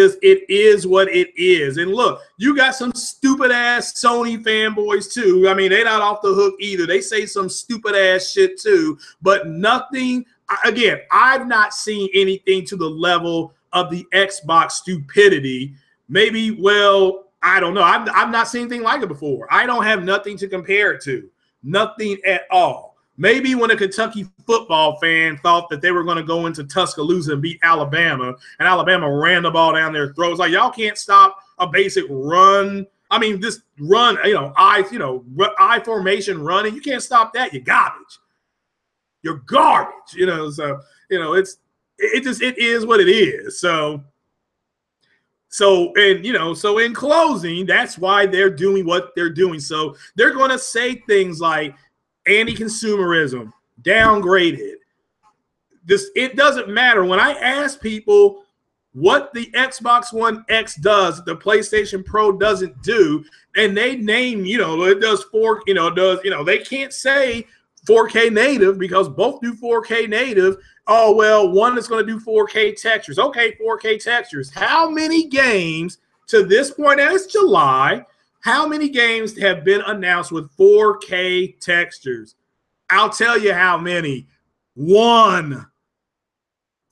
is what it is. And look, you got some stupid ass Sony fanboys too. They're not off the hook either. They say some stupid ass shit too, but nothing. Again, I've not seen anything to the level of the Xbox stupidity. Maybe, well, I don't know. I've not seen anything like it before. I don't have nothing to compare it to. Nothing at all. Maybe when a Kentucky football fan thought that they were going to go into Tuscaloosa and beat Alabama, and Alabama ran the ball down their throats. Like, y'all can't stop a basic run. This run, I formation running. You can't stop that. You're garbage. You're garbage. So it is what it is. So in closing, that's why they're doing what they're doing. So they're going to say things like anti-consumerism, downgraded. It doesn't matter. When I ask people what the Xbox One X does, the PlayStation Pro doesn't do, and they name, it does they can't say 4K native because both do 4K native. Oh, well, one is going to do 4K textures. Okay, 4K textures. How many games to this point, and it's July, how many games have been announced with 4K textures? I'll tell you how many. One.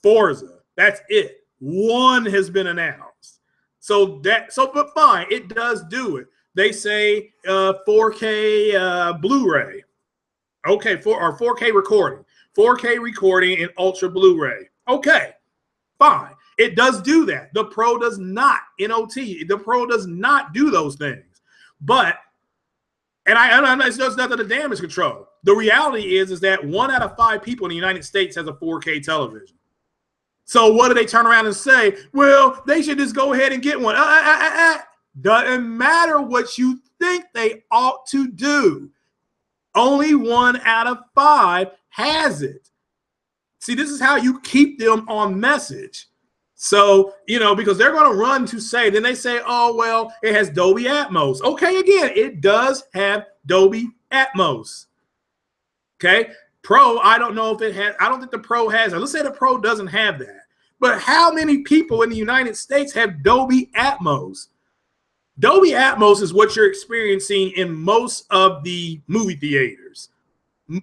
Forza. That's it. One has been announced. But fine, it does do it. They say 4K Blu-ray. Okay, 4K recording. 4K recording and Ultra Blu-ray. Okay, fine. It does do that. The Pro does not. NOT. The Pro does not do those things. But And it's just nothing to damage control. The reality is that 1 out of 5 people in the United States has a 4K television. So what do they turn around and say? Well, they should just go ahead and get one. Doesn't matter what you think they ought to do. Only 1 out of 5 has it. See, this is how you keep them on message. So, because they're going to run to say, then they say, oh, well, it has Dolby Atmos. Okay, again, it does have Dolby Atmos. Okay, Pro, I don't know if it has, I don't think the Pro has it. Let's say the Pro doesn't have that. But how many people in the United States have Dolby Atmos? Dolby Atmos is what you're experiencing in most of the movie theaters.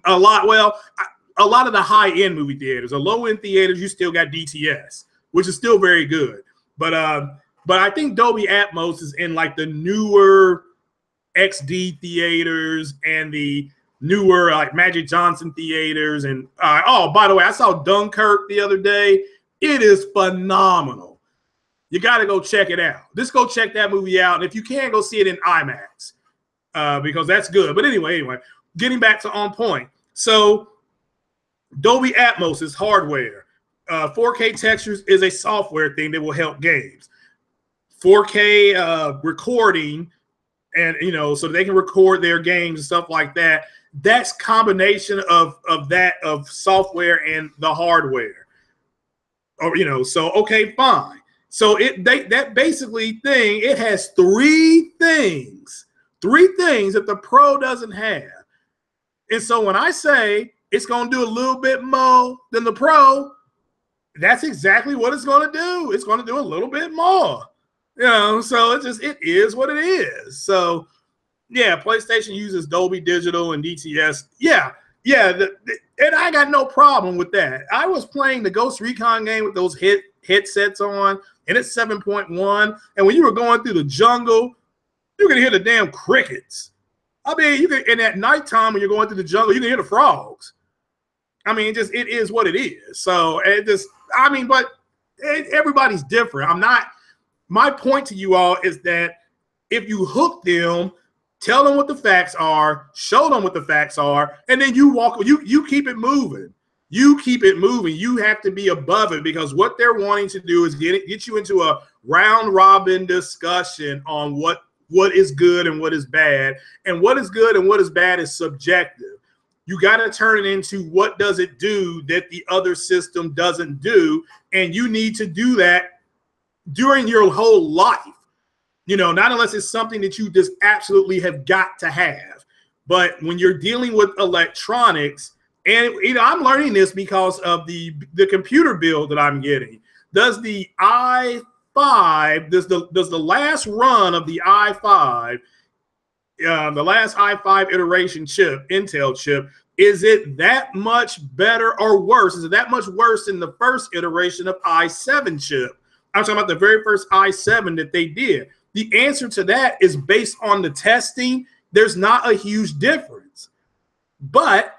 A lot of the high-end movie theaters. The low-end theaters, you still got DTS, which is still very good. But I think Dolby Atmos is in like the newer XD theaters and the newer like Magic Johnson theaters. And oh, by the way, I saw Dunkirk the other day. It is phenomenal. You got to go check it out. Just go check that movie out. And if you can, go see it in IMAX because that's good. But anyway, getting back to on point. So Dolby Atmos is hardware. 4K textures is a software thing that will help games. 4K recording, and so they can record their games and stuff like that. That's combination of software and the hardware. Or so okay, fine. So that basically thing, it has 3 things that the Pro doesn't have. And so when I say it's going to do a little bit more than the Pro, that's exactly what it's going to do. It's going to do a little bit more. So it is what it is. So yeah, PlayStation uses Dolby Digital and DTS. Yeah. And I got no problem with that. I was playing the Ghost Recon game with those headsets on, and it's 7.1. And when you were going through the jungle, you can hear the damn crickets. I mean, and at nighttime when you're going through the jungle, you can hear the frogs. I mean, it is what it is. So but everybody's different. My point to you all is that if you hook them, tell them what the facts are, show them what the facts are, and then you keep it moving. You keep it moving. You have to be above it because what they're wanting to do is get you into a round robin discussion on what is good and what is bad. And what is good and what is bad is subjective. You got to turn it into what does it do that the other system doesn't do, and you need to do that during your whole life. Not unless it's something that you just absolutely have got to have. But when you're dealing with electronics, and I'm learning this because of the computer build that I'm getting. Does the i5, does the last run of the i5, the last i5 iteration chip, Intel chip, is it that much better or worse? Is it that much worse than the first iteration of i7 chip? I'm talking about the very first i7 that they did. The answer to that is based on the testing. There's not a huge difference. But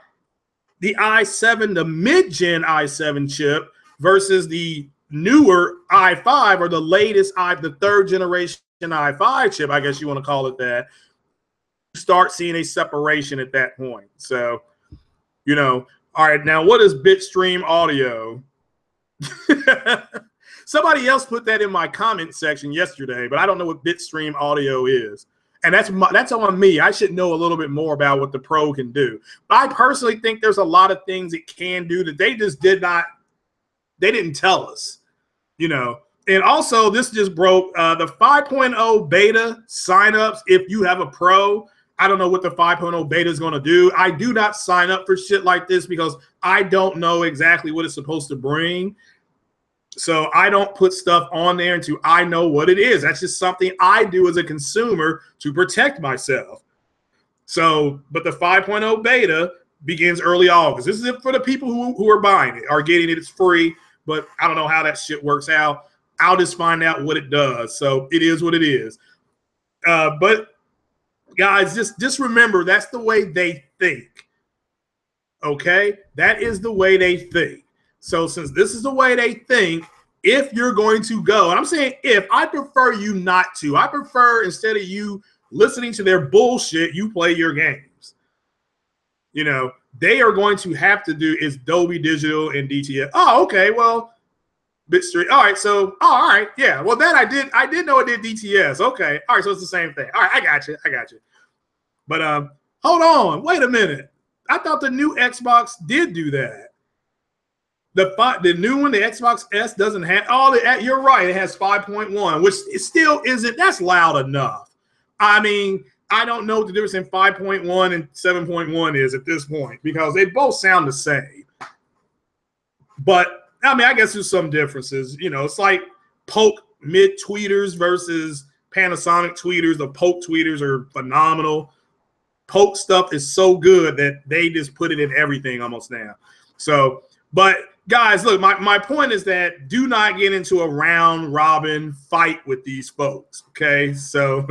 the i7, the mid-gen i7 chip versus the newer i5 or the latest the 3rd generation i5 chip, I guess you want to call it that, you start seeing a separation at that point. So, all right, now what is Bitstream audio? Somebody else put that in my comment section yesterday, but I don't know what Bitstream audio is. And that's on me. I should know a little bit more about what the Pro can do. But I personally think there's a lot of things it can do that they just didn't tell us, And also, this just broke the 5.0 beta signups. If you have a Pro, I don't know what the 5.0 beta is going to do. I do not sign up for shit like this because I don't know exactly what it's supposed to bring. So I don't put stuff on there until I know what it is. That's just something I do as a consumer to protect myself. So, but the 5.0 beta begins early August. This is it for the people who are buying it, are getting it. It's free, but I don't know how that shit works out. I'll just find out what it does. So it is what it is. But guys, just remember, that's the way they think. Okay? That is the way they think. So since this is the way they think, if you're going to go, and I'm saying if, I prefer you not to. I prefer instead of you listening to their bullshit, you play your games. You know, they are going to have to do is Dolby Digital and DTS. Oh, okay. Well, Bitstream. All right. So, all right. Yeah. Well, that I did know it did DTS. Okay. All right. So it's the same thing. All right. I got you. But hold on. Wait a minute. I thought the new Xbox did do that. The new one, the Xbox S, doesn't have all the. You're right. It has 5.1, which it still isn't. That's loud enough. I mean, I don't know what the difference in 5.1 and 7.1 is at this point because they both sound the same. But I mean, I guess there's some differences. You know, it's like Poke mid tweeters versus Panasonic tweeters. The Poke tweeters are phenomenal. Poke stuff is so good that they just put it in everything almost now. So, but guys, look, my point is that do not get into a round robin fight with these folks. Okay, so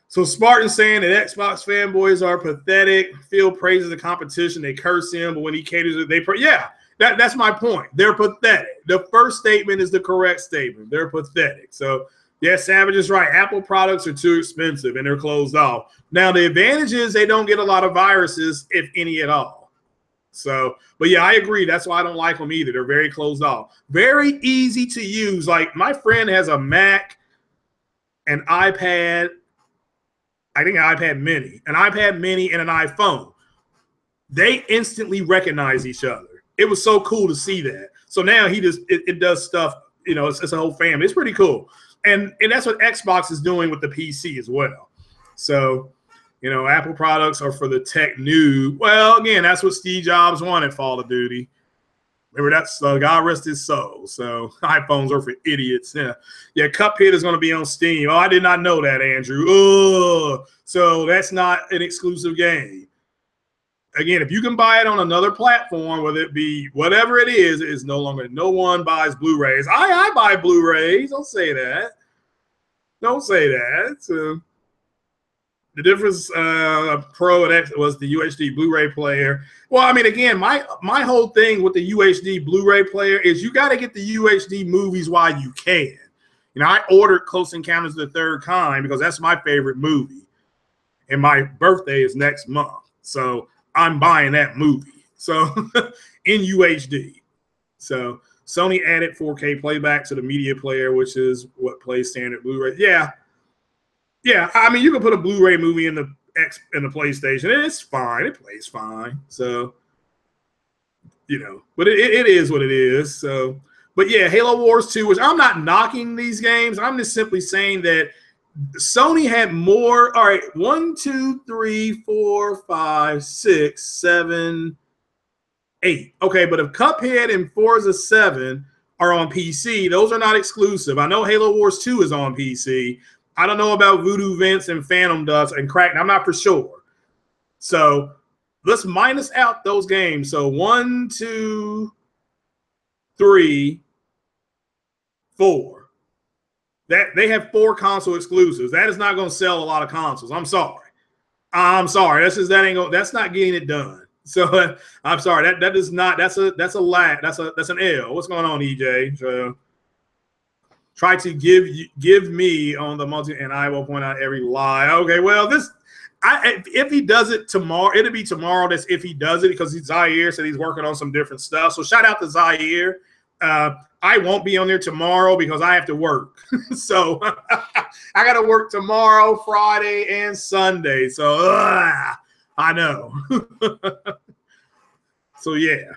so Spartan saying that Xbox fanboys are pathetic. Phil praises the competition, they curse him, but when he caters it, yeah. That's my point. They're pathetic. The first statement is the correct statement. They're pathetic. So, yeah, Savage is right. Apple products are too expensive and they're closed off. Now, the advantage is they don't get a lot of viruses, if any at all. So, but yeah, I agree. That's why I don't like them either. They're very closed off. Very easy to use. Like my friend has a Mac, an iPad, I think an iPad mini, and an iPhone. They instantly recognize each other. It was so cool to see that. So now it does stuff, you know, it's a whole family. It's pretty cool. And that's what Xbox is doing with the PC as well. So, you know, Apple products are for the tech noob. Well, again, that's what Steve Jobs wanted, Call of Duty. Remember, that's God rest his soul. So iPhones are for idiots. Yeah, Cuphead is going to be on Steam. Oh, I did not know that, Andrew. Oh, so that's not an exclusive game. Again, if you can buy it on another platform, whether it be whatever it is no longer. No one buys Blu-rays. I buy Blu-rays. Don't say that. Don't say that. So the difference Pro and X was the UHD Blu-ray player. Well, I mean, again, my whole thing with the UHD Blu-ray player is you got to get the UHD movies while you can. You know, I ordered Close Encounters of the Third Kind because that's my favorite movie, and my birthday is next month, so I'm buying that movie. So in UHD. So Sony added 4K playback to the media player, which is what plays standard Blu-ray. Yeah. I mean, you can put a Blu-ray movie in the PlayStation, and it's fine. It plays fine. So, you know, but it is what it is. So, but yeah, Halo Wars 2, which I'm not knocking these games. I'm just simply saying that Sony had more. All right, 1, 2, 3, 4, 5, 6, 7, 8. Okay, but if Cuphead and Forza 7 are on PC, those are not exclusive. I know Halo Wars 2 is on PC. I don't know about Voodoo Vince and Phantom Dust and Crack. I'm not for sure. So let's minus out those games. So 1, 2, 3, 4. That they have 4 console exclusives. That is not going to sell a lot of consoles. I'm sorry. That's not getting it done. So I'm sorry. That is not. That's an L. What's going on, EJ? So, try to give me on the multi, and I will point out every lie. Okay, well, if he does it tomorrow, it'll be tomorrow. That's if he does it because Zaire said he's working on some different stuff. So shout out to Zaire. I won't be on there tomorrow because I have to work. So I got to work tomorrow, Friday, and Sunday. So I know. So yeah.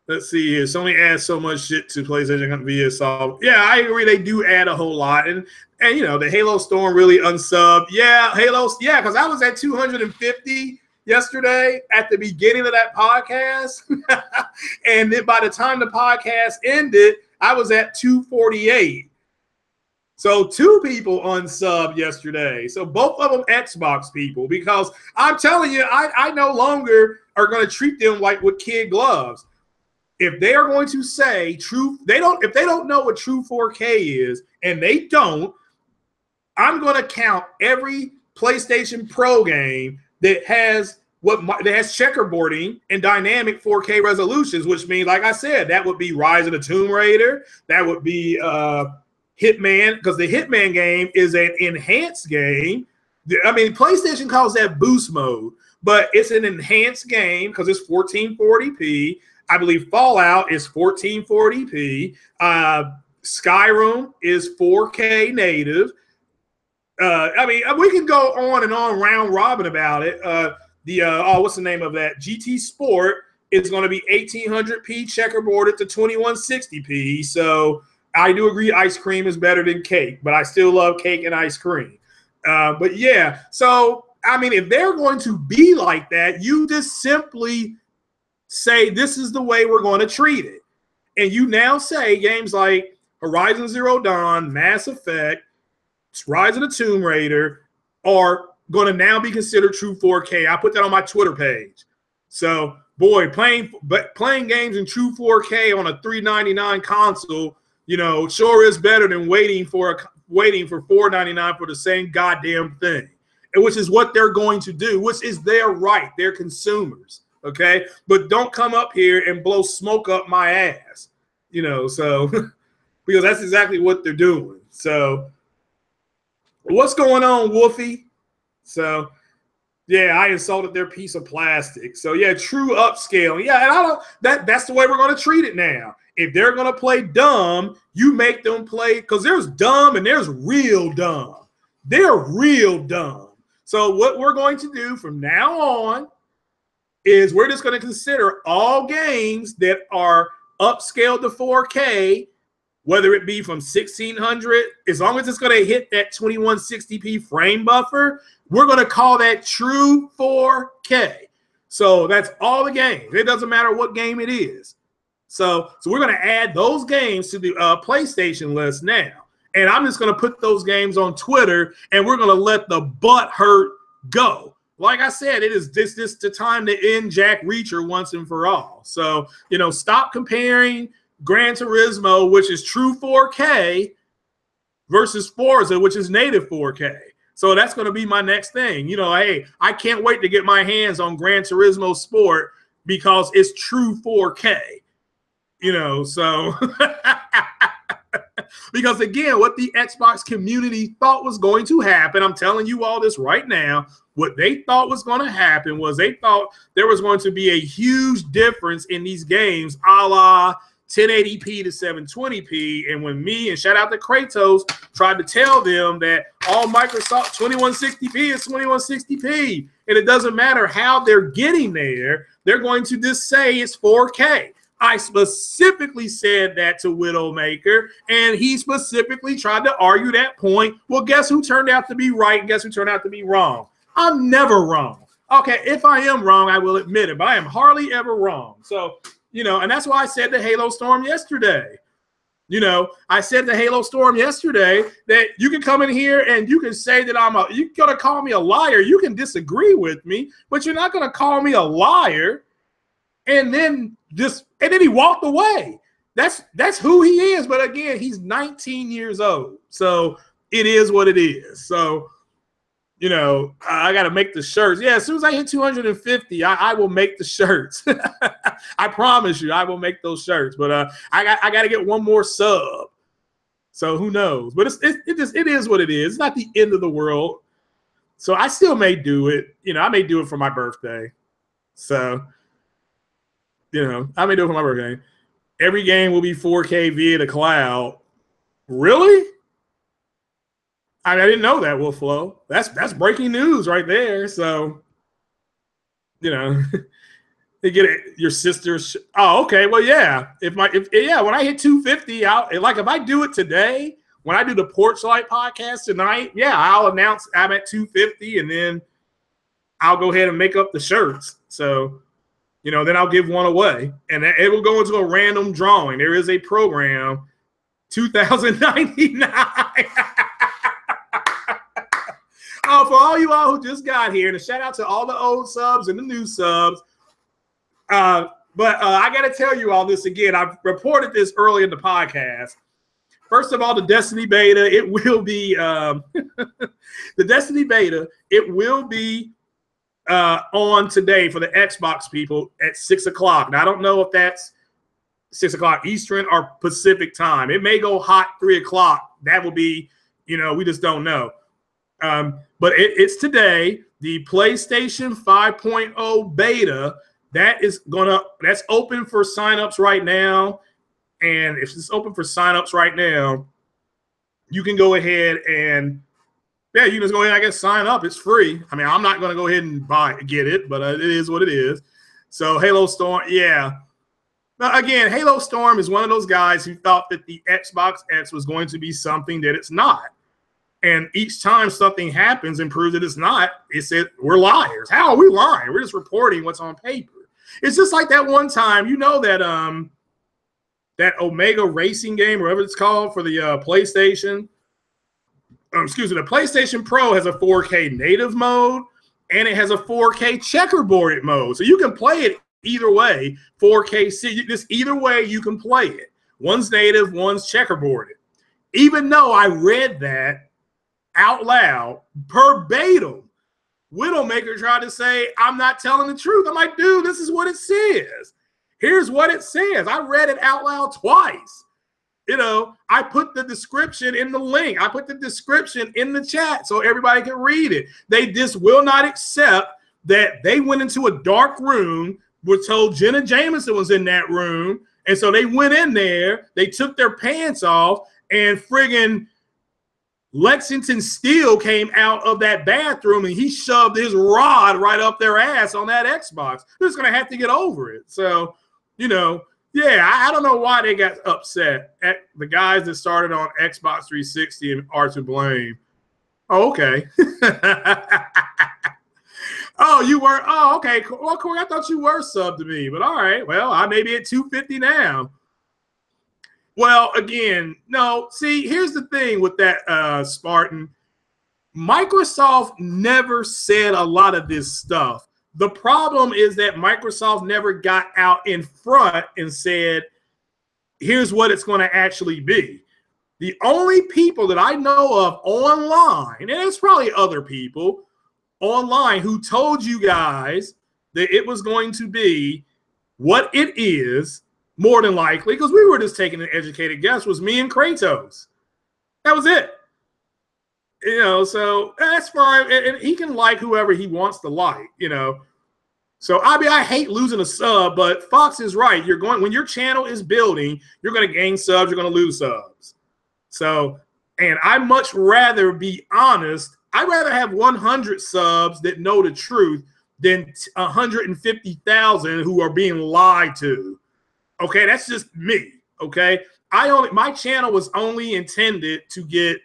Let's see here. Sony adds so much shit to PlayStation via soft. Yeah, I agree. They do add a whole lot. And you know, the Halo Storm really unsubbed. Yeah, yeah, because I was at 250 yesterday at the beginning of that podcast. And then by the time the podcast ended, I was at 248. So 2 people unsubbed yesterday. So both of them Xbox people, because I'm telling you, I no longer are going to treat them like with kid gloves. If they are going to say if they don't know what true 4K is, and they don't, I'm going to count every PlayStation Pro game that has checkerboarding and dynamic 4K resolutions, which means, like I said, that would be Rise of the Tomb Raider. That would be Hitman, because the Hitman game is an enhanced game. I mean, PlayStation calls that boost mode, but it's an enhanced game because it's 1440p. I believe Fallout is 1440p. Skyrim is 4K native. I mean, we can go on and on round robin about it. What's the name of that? GT Sport is going to be 1800p checkerboarded to 2160p. So I do agree ice cream is better than cake, but I still love cake and ice cream. But yeah, so I mean, if they're going to be like that, you just simply say this is the way we're going to treat it. And you now say games like Horizon Zero Dawn, Mass Effect, Rise of the Tomb Raider are going to now be considered true 4K. I put that on my Twitter page. So, boy, playing games in true 4K on a $399 console, you know, sure is better than waiting for $499 for the same goddamn thing, which is what they're going to do, which is their right. They're consumers, okay? But don't come up here and blow smoke up my ass, you know, so because that's exactly what they're doing. So what's going on, Wolfie? So yeah, I insulted their piece of plastic. So yeah, true upscale. Yeah, and I don't that's the way we're going to treat it now. If they're going to play dumb, you make them play, because there's dumb and there's real dumb. They're real dumb. So what we're going to do from now on is we're just going to consider all games that are upscaled to 4K, whether it be from 1600, as long as it's going to hit that 2160p frame buffer, we're going to call that true 4K. So that's all the games. It doesn't matter what game it is. So we're going to add those games to the PlayStation list now. And I'm just going to put those games on Twitter, and we're going to let the butt hurt go. Like I said, it is this the time to end Jack Reacher once and for all. So, you know, stop comparing Gran Turismo, which is true 4K, versus Forza, which is native 4K. So that's going to be my next thing. You know, hey, I can't wait to get my hands on Gran Turismo Sport because it's true 4K. You know, so because again, what the Xbox community thought was going to happen, I'm telling you all this right now, what they thought was going to happen was they thought there was going to be a huge difference in these games, a la 1080p to 720p. And when me and shout out to Kratos tried to tell them that all Microsoft 2160p is 2160p, and it doesn't matter how they're getting there, they're going to just say it's 4K. I specifically said that to Widowmaker, and he specifically tried to argue that point. Well, guess who turned out to be right, and guess who turned out to be wrong? I'm never wrong. Okay, if I am wrong, I will admit it, but I am hardly ever wrong. So, you know, and that's why I said to Halo Storm yesterday. You know, I said to Halo Storm yesterday that you can come in here and you can say that you're going to call me a liar. You can disagree with me, but you're not going to call me a liar. And then he walked away. That's who he is. But again, he's 19 years old. So it is what it is. So, you know, I got to make the shirts. Yeah, as soon as I hit 250, I will make the shirts. I promise you, I will make those shirts. But I got to get one more sub. So who knows? But it is what it is. It's not the end of the world. So I still may do it. You know, I may do it for my birthday. So, you know, I may do it for my birthday. Every game will be 4K via the cloud. Really? I didn't know that, Wolflow. That's breaking news right there. So, you know, they get it. Your sister's. Oh, okay. Well, yeah. When I hit 250, if I do it today, when I do the Porch Light podcast tonight, yeah, I'll announce I'm at 250, and then I'll go ahead and make up the shirts. So, you know, then I'll give one away, and it will go into a random drawing. There is a program, 2099. Oh, for all you all who just got here, and a shout out to all the old subs and the new subs. But I got to tell you all this again. I've reported this early in the podcast. First of all, the Destiny beta, it will be the Destiny beta. It will be on today for the Xbox people at 6 o'clock. Now, I don't know if that's 6 o'clock Eastern or Pacific time. It may go hot 3 o'clock. That will be, you know, we just don't know. But it's today. The PlayStation 5.0 beta, that's open for signups right now. And if it's open for signups right now, you can go ahead and, yeah, you can just go ahead and, I guess, sign up. It's free. I mean, I'm not going to go ahead and get it, but it is what it is. So Halo Storm, yeah. But again, Halo Storm is one of those guys who thought that the Xbox X was going to be something that it's not. And each time something happens and proves that it's not, it said, we're liars. How are we lying? We're just reporting what's on paper. It's just like that one time, you know, that that Omega Racing game, whatever it's called, for the PlayStation. Excuse me, the PlayStation Pro has a 4K native mode, and it has a 4K checkerboarded mode. So you can play it either way, 4K. See, just either way you can play it. One's native, one's checkerboarded. Even though I read that out loud, verbatim, Widowmaker tried to say, I'm not telling the truth. I'm like, dude, this is what it says. Here's what it says. I read it out loud twice. You know, I put the description in the link. I put the description in the chat so everybody can read it. They just will not accept that they went into a dark room. We're told Jenna Jameson was in that room. And so they went in there. They took their pants off, and friggin' Lexington Steele came out of that bathroom, and he shoved his rod right up their ass on that Xbox. They're just going to have to get over it. So, you know, yeah, I don't know why they got upset. The guys that started on Xbox 360 are to blame. Oh, okay. Oh, you were? Oh, okay. Well, Corey, I thought you were subbed to me, but all right. Well, I may be at 250 now. Well, again, no. See, here's the thing with that, Spartan. Microsoft never said a lot of this stuff. The problem is that Microsoft never got out in front and said, here's what it's going to actually be. The only people that I know of online, and there's probably other people online who told you guys that it was going to be what it is, more than likely, because we were just taking an educated guess, was me and Kratos. That was it. You know, so that's fine. And he can like whoever he wants to like, you know. So, I mean, I hate losing a sub, but Fox is right. You're going, when your channel is building, you're going to gain subs, you're going to lose subs. So, and I much rather be honest. I'd rather have 100 subs that know the truth than 150,000 who are being lied to. Okay, that's just me. Okay, my channel was only intended to get.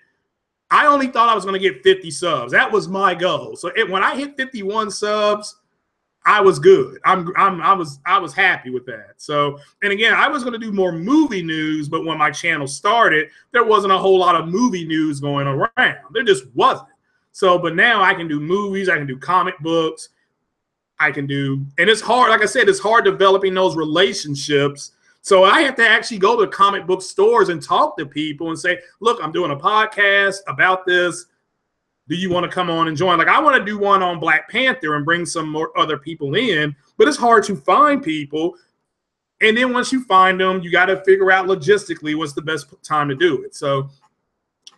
I only thought I was going to get 50 subs. That was my goal. So when I hit 51 subs, I was good. I was happy with that. So, and again, I was going to do more movie news, but when my channel started, there wasn't a whole lot of movie news going around. There just wasn't. So, but now I can do movies. I can do comic books. I can do, and it's hard. Like I said, it's hard developing those relationships. So I have to actually go to comic book stores and talk to people and say, look, I'm doing a podcast about this. Do you want to come on and join? Like, I want to do one on Black Panther and bring some more other people in, but it's hard to find people. And then once you find them, you got to figure out logistically what's the best time to do it. So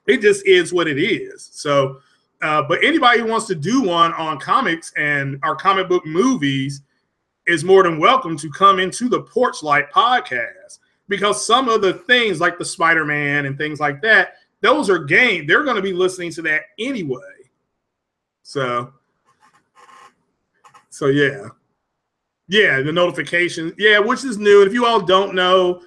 it just is what it is. So, but anybody who wants to do one on comics and our comic book movies is more than welcome to come into the Porch Light podcast, because some of the things like the Spider-Man and things like that, those are game. They're going to be listening to that anyway. So yeah. Yeah, the notifications. Yeah, which is new. And if you all don't know,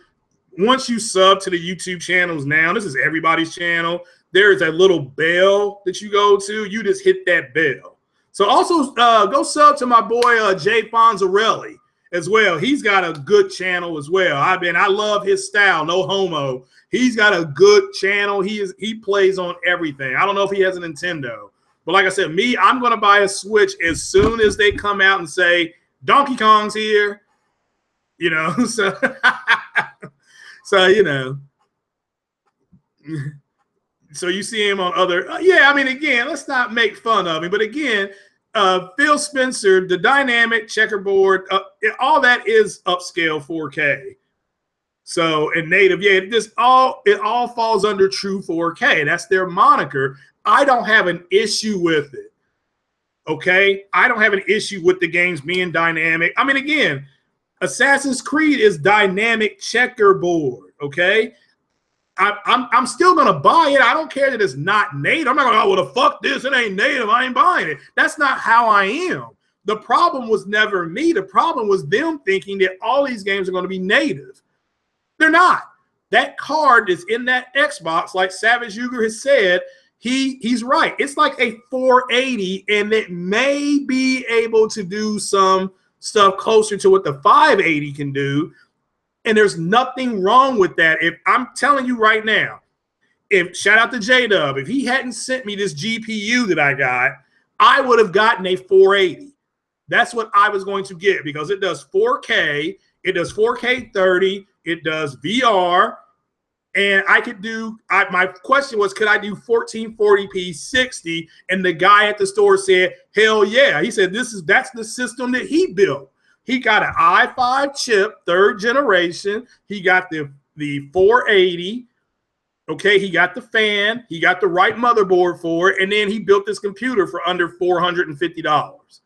once you sub to the YouTube channels now, this is everybody's channel, there is a little bell that you go to. You just hit that bell. So also go sub to my boy Jay Fonzarelli as well. He's got a good channel as well. I love his style, no homo. He's got a good channel. He plays on everything. I don't know if he has a Nintendo, but like I said, I'm gonna buy a Switch as soon as they come out and say Donkey Kong's here. You know, so so you know. So you see him on other, yeah, I mean, again, let's not make fun of him. But again, Phil Spencer, the dynamic checkerboard, all that is upscale 4K. So in native, yeah, it all falls under True 4K. That's their moniker. I don't have an issue with it. Okay, I don't have an issue with the games being dynamic. I mean, again, Assassin's Creed is dynamic checkerboard. Okay, I'm still gonna buy it. I don't care that it's not native. I'm not gonna, oh, well, the fuck this, it ain't native, I ain't buying it. That's not how I am. The problem was never me. The problem was them thinking that all these games are going to be native. They're not. That card is in that Xbox, like Savage Uger has said. He's right. It's like a 480, and it may be able to do some stuff closer to what the 580 can do. And there's nothing wrong with that. If I'm telling you right now, if shout out to J-Dub, if he hadn't sent me this GPU that I got, I would have gotten a 480. That's what I was going to get because it does 4K, it does 4K 30, it does VR, and I could do, my question was, could I do 1440p 60? And the guy at the store said, hell yeah. He said, that's the system that he built. He got an i5 chip, 3rd generation. He got the 480. Okay, he got the fan. He got the right motherboard for it. And then he built this computer for under $450.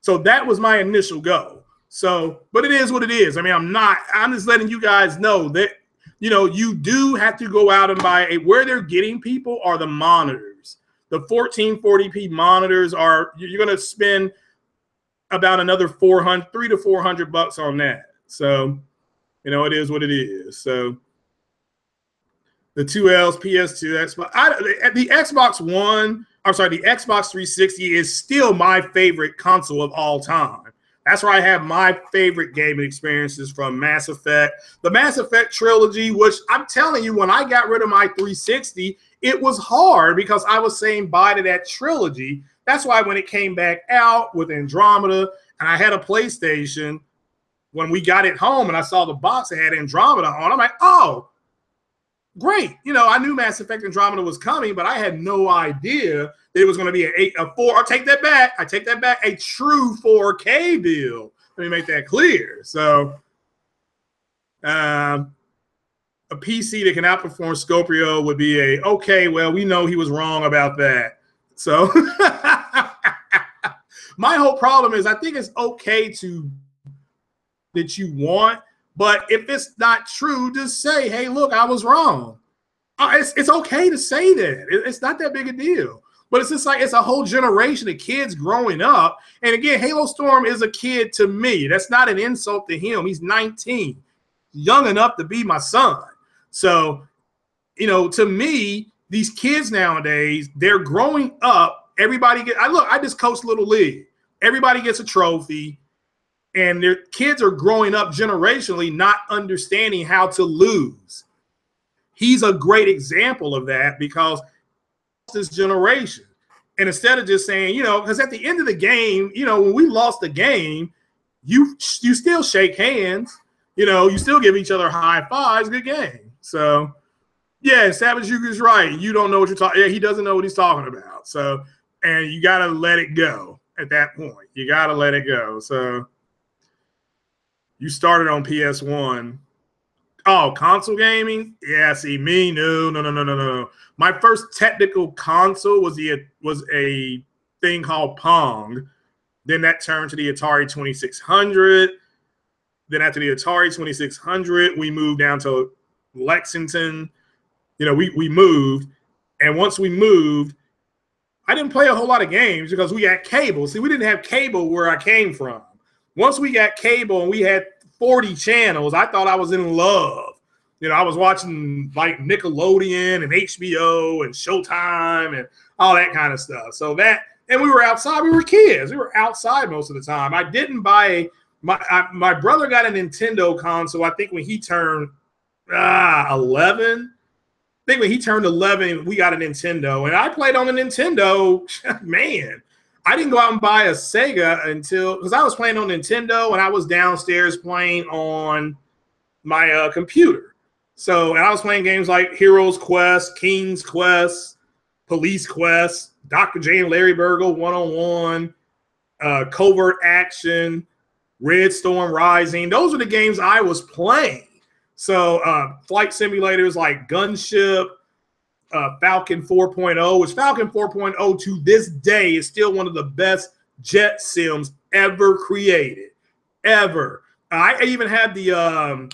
So that was my initial go. So, but it is what it is. I mean, I'm just letting you guys know that, you know, you do have to go out and buy where they're getting people are the monitors. The 1440p monitors you're going to spend about another $300 to $400 on that. So, you know, it is what it is. So the 2Ls, PS2, Xbox, the Xbox One, I'm sorry, the Xbox 360 is still my favorite console of all time. That's where I have my favorite gaming experiences from Mass Effect. The Mass Effect trilogy, which I'm telling you, when I got rid of my 360, it was hard because I was saying bye to that trilogy. That's why when it came back out with Andromeda, and I had a PlayStation, when we got it home and I saw the box that had Andromeda on, I'm like, oh, great. You know, I knew Mass Effect Andromeda was coming, but I had no idea that it was going to be a 4. I'll take that back. I take that back. A true 4K build. Let me make that clear. So, a PC that can outperform Scopio would be okay, well, we know he was wrong about that. So, my whole problem is I think it's okay that you want, but if it's not true, just say, hey, look, I was wrong. It's okay to say that. It's not that big a deal. But it's just like it's a whole generation of kids growing up. And again, Halo Storm is a kid to me. That's not an insult to him. He's 19, young enough to be my son. So, you know, to me, these kids nowadays, they're growing up. Everybody I just coach Little League. Everybody gets a trophy. And their kids are growing up generationally, not understanding how to lose. He's a great example of that because this generation. And instead of just saying, you know, because at the end of the game, you know, when we lost the game, you still shake hands, you know, you still give each other high fives. Good game. So, yeah, Savage Yuga's right. You don't know what you're talking. Yeah, he doesn't know what he's talking about. So, and you got to let it go at that point. You got to let it go. So, you started on PS1. Oh, console gaming? Yeah, see, me, no. My first technical console was a thing called Pong. Then that turned to the Atari 2600. Then after the Atari 2600, we moved down to Lexington. You know, we moved. And once we moved, I didn't play a whole lot of games because we got cable. See, we didn't have cable where I came from. Once we got cable and we had 40 channels, I thought I was in love. You know, I was watching like Nickelodeon and HBO and Showtime and all that kind of stuff. So that, and we were outside. We were kids. We were outside most of the time. I didn't buy my brother got a Nintendo console. I think when he turned 11. I think when he turned 11, we got a Nintendo, and I played on the Nintendo. Man, I didn't go out and buy a Sega until, because I was playing on Nintendo and I was downstairs playing on my computer. So, and I was playing games like Heroes Quest, King's Quest, Police Quest, Dr. J and Larry Burgle, One-on-One, Covert Action, Red Storm Rising. Those are the games I was playing. So flight simulators like Gunship, Falcon 4.0, which Falcon 4.0 to this day is still one of the best jet sims ever created, ever. I even had the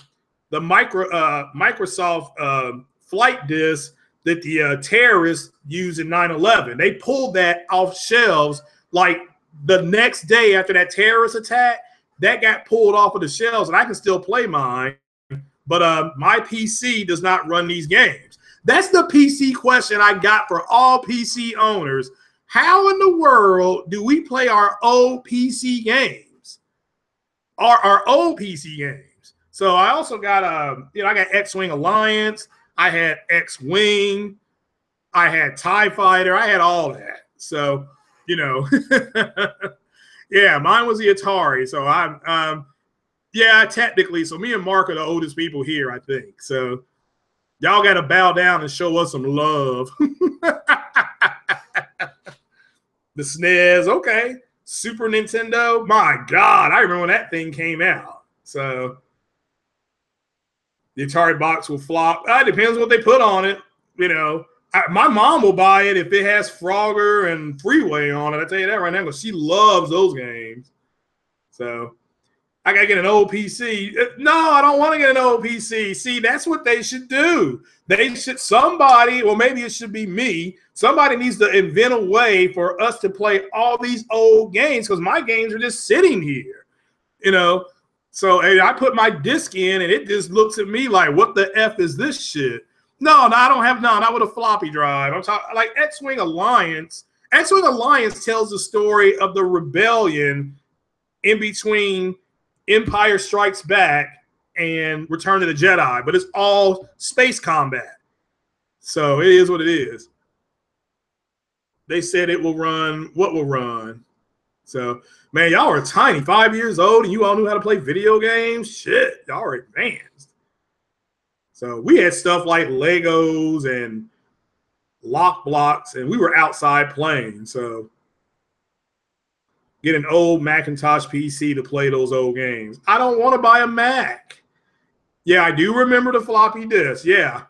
Microsoft flight disk that the terrorists used in 9/11. They pulled that off shelves like the next day after that terrorist attack. That got pulled off of the shelves, and I can still play mine. But my PC does not run these games. That's the PC question I got for all PC owners. How in the world do we play our old PC games? Our old PC games. So I also got I got X-Wing Alliance. I had X-Wing. I had TIE Fighter. I had all that. So, yeah, mine was the Atari. So I'm yeah, technically. So me and Mark are the oldest people here, I think. So y'all got to bow down and show us some love. The SNES, okay. Super Nintendo, my God, I remember when that thing came out. So the Atari box will flop. It depends what they put on it. My mom will buy it if it has Frogger and Freeway on it. I tell you that right now, because she loves those games. So I got to get an old PC. No, I don't want to get an old PC. See, that's what they should do. Somebody, or maybe it should be me, somebody needs to invent a way for us to play all these old games, because my games are just sitting here, So I put my disc in, and it just looks at me like, what the F is this shit? No, I don't have not with a floppy drive. I'm talking like X-Wing Alliance. X-Wing Alliance tells the story of the rebellion in between Empire Strikes Back and Return of the Jedi, but it's all space combat. So it is what it is. They said it will run what will run. So, man, y'all are tiny, 5 years old, and you all knew how to play video games? Shit, y'all are advanced. So we had stuff like Legos and lock blocks, and we were outside playing. So get an old Macintosh PC to play those old games. I don't want to buy a Mac. Yeah, I do remember the floppy disk. Yeah.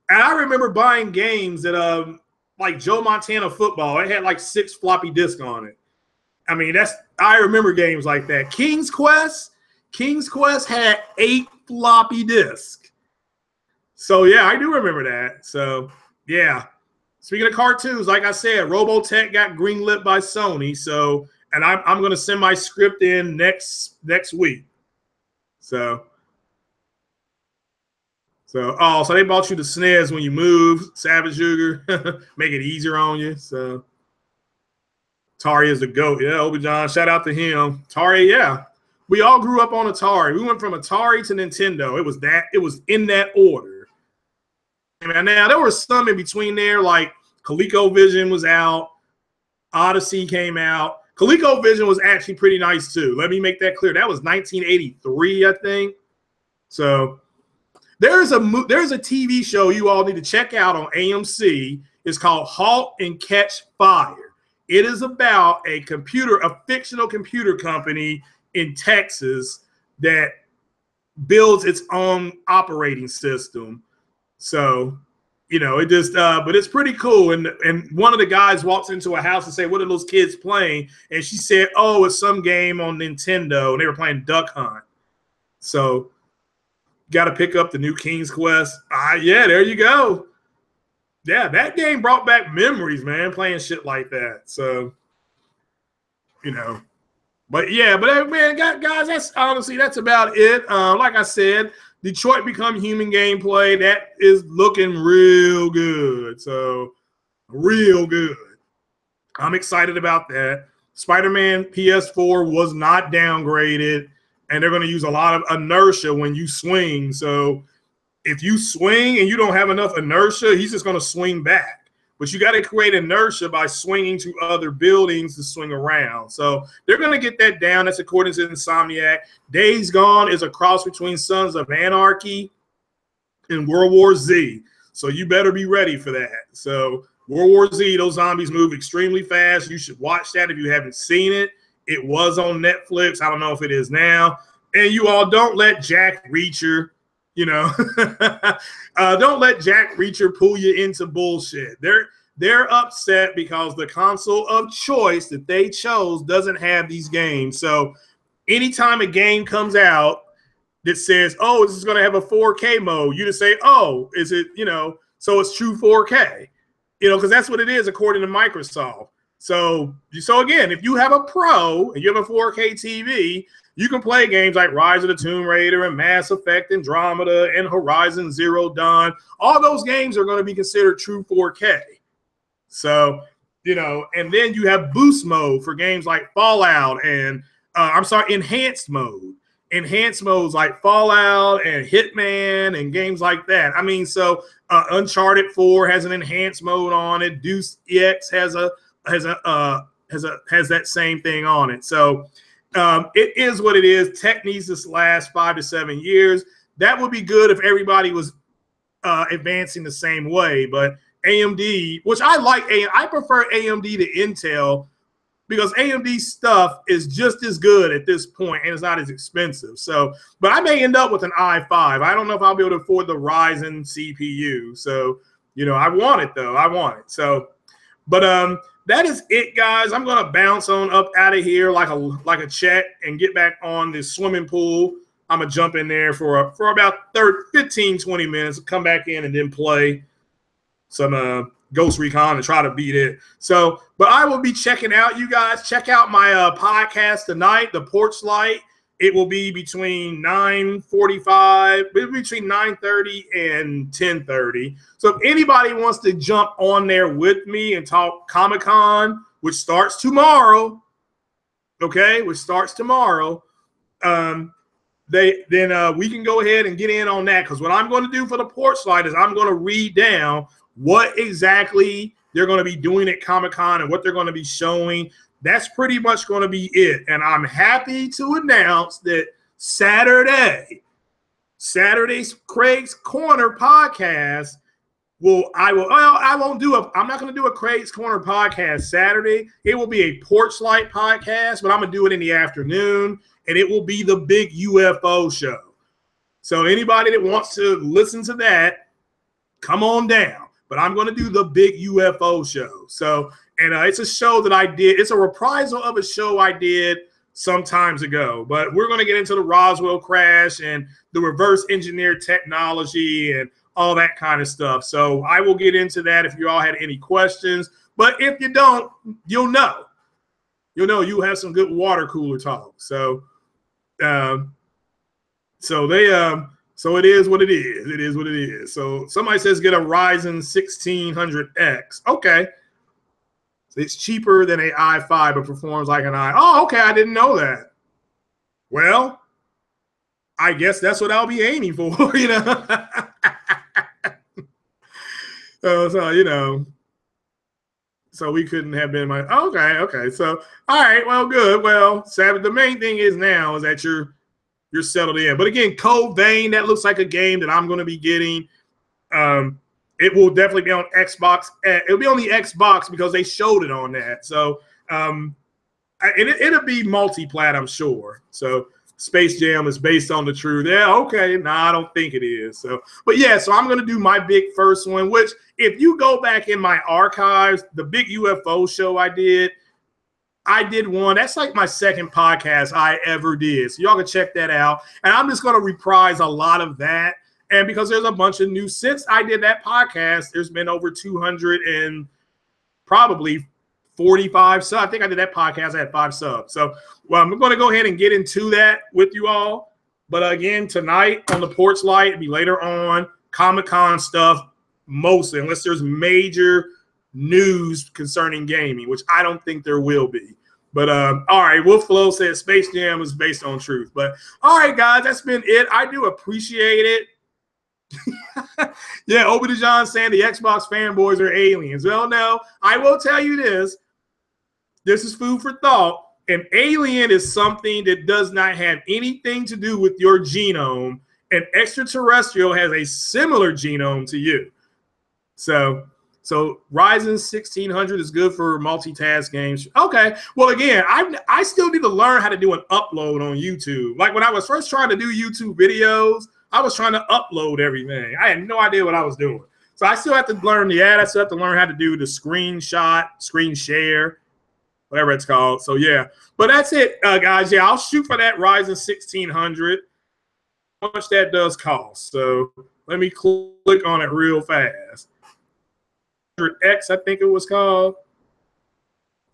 And I remember buying games that, like Joe Montana football, it had like 6 floppy disks on it. I mean, I remember games like that. King's Quest had 8 floppy disks. So, yeah, I do remember that. So, yeah. Speaking of cartoons, like I said, Robotech got greenlit by Sony. So, and I'm going to send my script in next week. So they bought you the SNES when you moved, Savage Sugar, make it easier on you. So Atari is the GOAT. Yeah, Obi John, shout out to him. Atari, yeah. We all grew up on Atari. We went from Atari to Nintendo. It was in that order. And now there were some in between there, like ColecoVision was out, Odyssey came out. ColecoVision was actually pretty nice too. Let me make that clear. That was 1983, I think. So there's a TV show you all need to check out on AMC. It's called Halt and Catch Fire. It is about a fictional computer company in Texas that builds its own operating system. So, it just, but it's pretty cool. And one of the guys walks into a house and say, "What are those kids playing?" And she said, "Oh, it's some game on Nintendo." And they were playing Duck Hunt. So, got to pick up the new King's Quest. Yeah, there you go. Yeah, that game brought back memories, man, playing shit like that. So, but yeah, man, guys, that's about it. Like I said, Detroit Become Human gameplay, that is looking real good. So, real good. I'm excited about that. Spider-Man PS4 was not downgraded, and they're going to use a lot of inertia when you swing. So, if you swing and you don't have enough inertia, he's just going to swing back. But you got to create inertia by swinging to other buildings to swing around. So they're going to get that down. That's according to Insomniac. Days Gone is a cross between Sons of Anarchy and World War Z. So you better be ready for that. So World War Z, those zombies move extremely fast. You should watch that if you haven't seen it. It was on Netflix. I don't know if it is now. And you all don't let Jack Reacher, You know, don't let Jack Reacher pull you into bullshit. They're upset because the console of choice that they chose doesn't have these games. So anytime a game comes out that says, oh, this is going to have a 4K mode, you just say, oh, is it, you know, so it's true 4K, you know, because that's what it is according to Microsoft. So again, if you have a Pro and you have a 4K TV, you can play games like Rise of the Tomb Raider and Mass Effect, Andromeda, and Horizon Zero Dawn. All those games are going to be considered true 4K. So, you know, and then you have boost mode for games like Fallout and, enhanced mode. Enhanced modes like Fallout and Hitman and games like that. I mean, so Uncharted 4 has an enhanced mode on it. Deus Ex has that same thing on it. So it is what it is. Tech needs to last 5 to 7 years. That would be good if everybody was advancing the same way. But AMD, which I prefer AMD to Intel, because AMD stuff is just as good at this point and it's not as expensive. So, but I may end up with an i5. I don't know if I'll be able to afford the Ryzen CPU. So, you know, I want it though. I want it. So, but that is it, guys. I'm gonna bounce on up out of here like a check and get back on the swimming pool. I'm gonna jump in there for about 15, 20 minutes, come back in and then play some Ghost Recon and try to beat it. So, but I will be checking out, you guys. Check out my podcast tonight, The Porch Light. It will be between 9:45, between 9:30 and 10:30. So if anybody wants to jump on there with me and talk Comic-Con, which starts tomorrow, okay, we can go ahead and get in on that, because what I'm going to do for the Porch Light is I'm going to read down what exactly they're going to be doing at Comic-Con and what they're going to be showing. That's pretty much going to be it. And I'm happy to announce that Saturday's Craig's Corner podcast I'm not going to do a Craig's Corner podcast Saturday. It will be a Porch Light podcast, but I'm going to do it in the afternoon, and it will be the big UFO show. So anybody that wants to listen to that, come on down. But I'm going to do the big UFO show. So, and it's a show that I did. It's a reprisal of a show I did some times ago. But we're going to get into the Roswell crash and the reverse engineered technology and all that kind of stuff. So I will get into that if you all had any questions. But if you don't, you'll know. You'll have some good water cooler talk. So, So it is what it is. It is what it is. So somebody says get a Ryzen 1600X. Okay. So it's cheaper than an i5, but performs like an i. Oh, okay. I didn't know that. Well, I guess that's what I'll be aiming for, you know. So, you know. So we couldn't have been my. Okay. So, all right. Well, good. Well, Savage, the main thing is now is that you're settled in. But again, Code Vein, that looks like a game that I'm going to be getting. It will definitely be on Xbox. It'll be on the Xbox because they showed it on that. So it'll be multi-plat, I'm sure. So Space Jam is based on the truth. Yeah, okay. No, I don't think it is. So, but yeah, so I'm going to do my big first one, which if you go back in my archives, the big UFO show I did one. That's like my second podcast I ever did. So y'all can check that out. And I'm just going to reprise a lot of that. And because there's a bunch of new, since I did that podcast, there's been over 200 and probably 45 subs. I think I did that podcast. I had 5 subs. So, well, I'm going to go ahead and get into that with you all. But again, tonight on the Porch Light, it'll be later on, Comic-Con stuff, mostly, unless there's major news concerning gaming, which I don't think there will be. But all right, Wolf Flow said Space Jam is based on truth. But all right, guys, that's been it. I do appreciate it. Yeah, Obadiah saying the Xbox fanboys are aliens. Well, no, I will tell you this. This is food for thought. An alien is something that does not have anything to do with your genome. An extraterrestrial has a similar genome to you. So Ryzen 1600 is good for multitask games. Okay. Well, again, I still need to learn how to do an upload on YouTube. Like when I was first trying to do YouTube videos, I was trying to upload everything. I had no idea what I was doing. So I still have to learn the ad. I still have to learn how to do the screenshot, screen share, whatever it's called. So yeah, but that's it, guys. Yeah, I'll shoot for that Ryzen 1600. How much that does cost? So let me click on it real fast. X, I think it was called.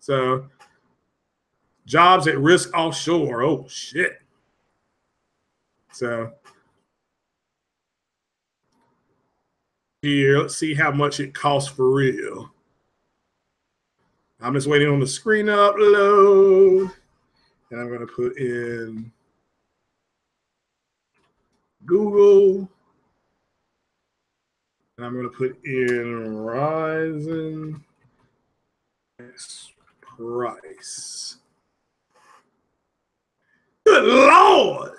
So jobs at risk offshore. Oh shit. So here, let's see how much it costs for real. I'm just waiting on the screen to upload. And I'm going to put in Google. And I'm going to put in Ryzen price. Good Lord.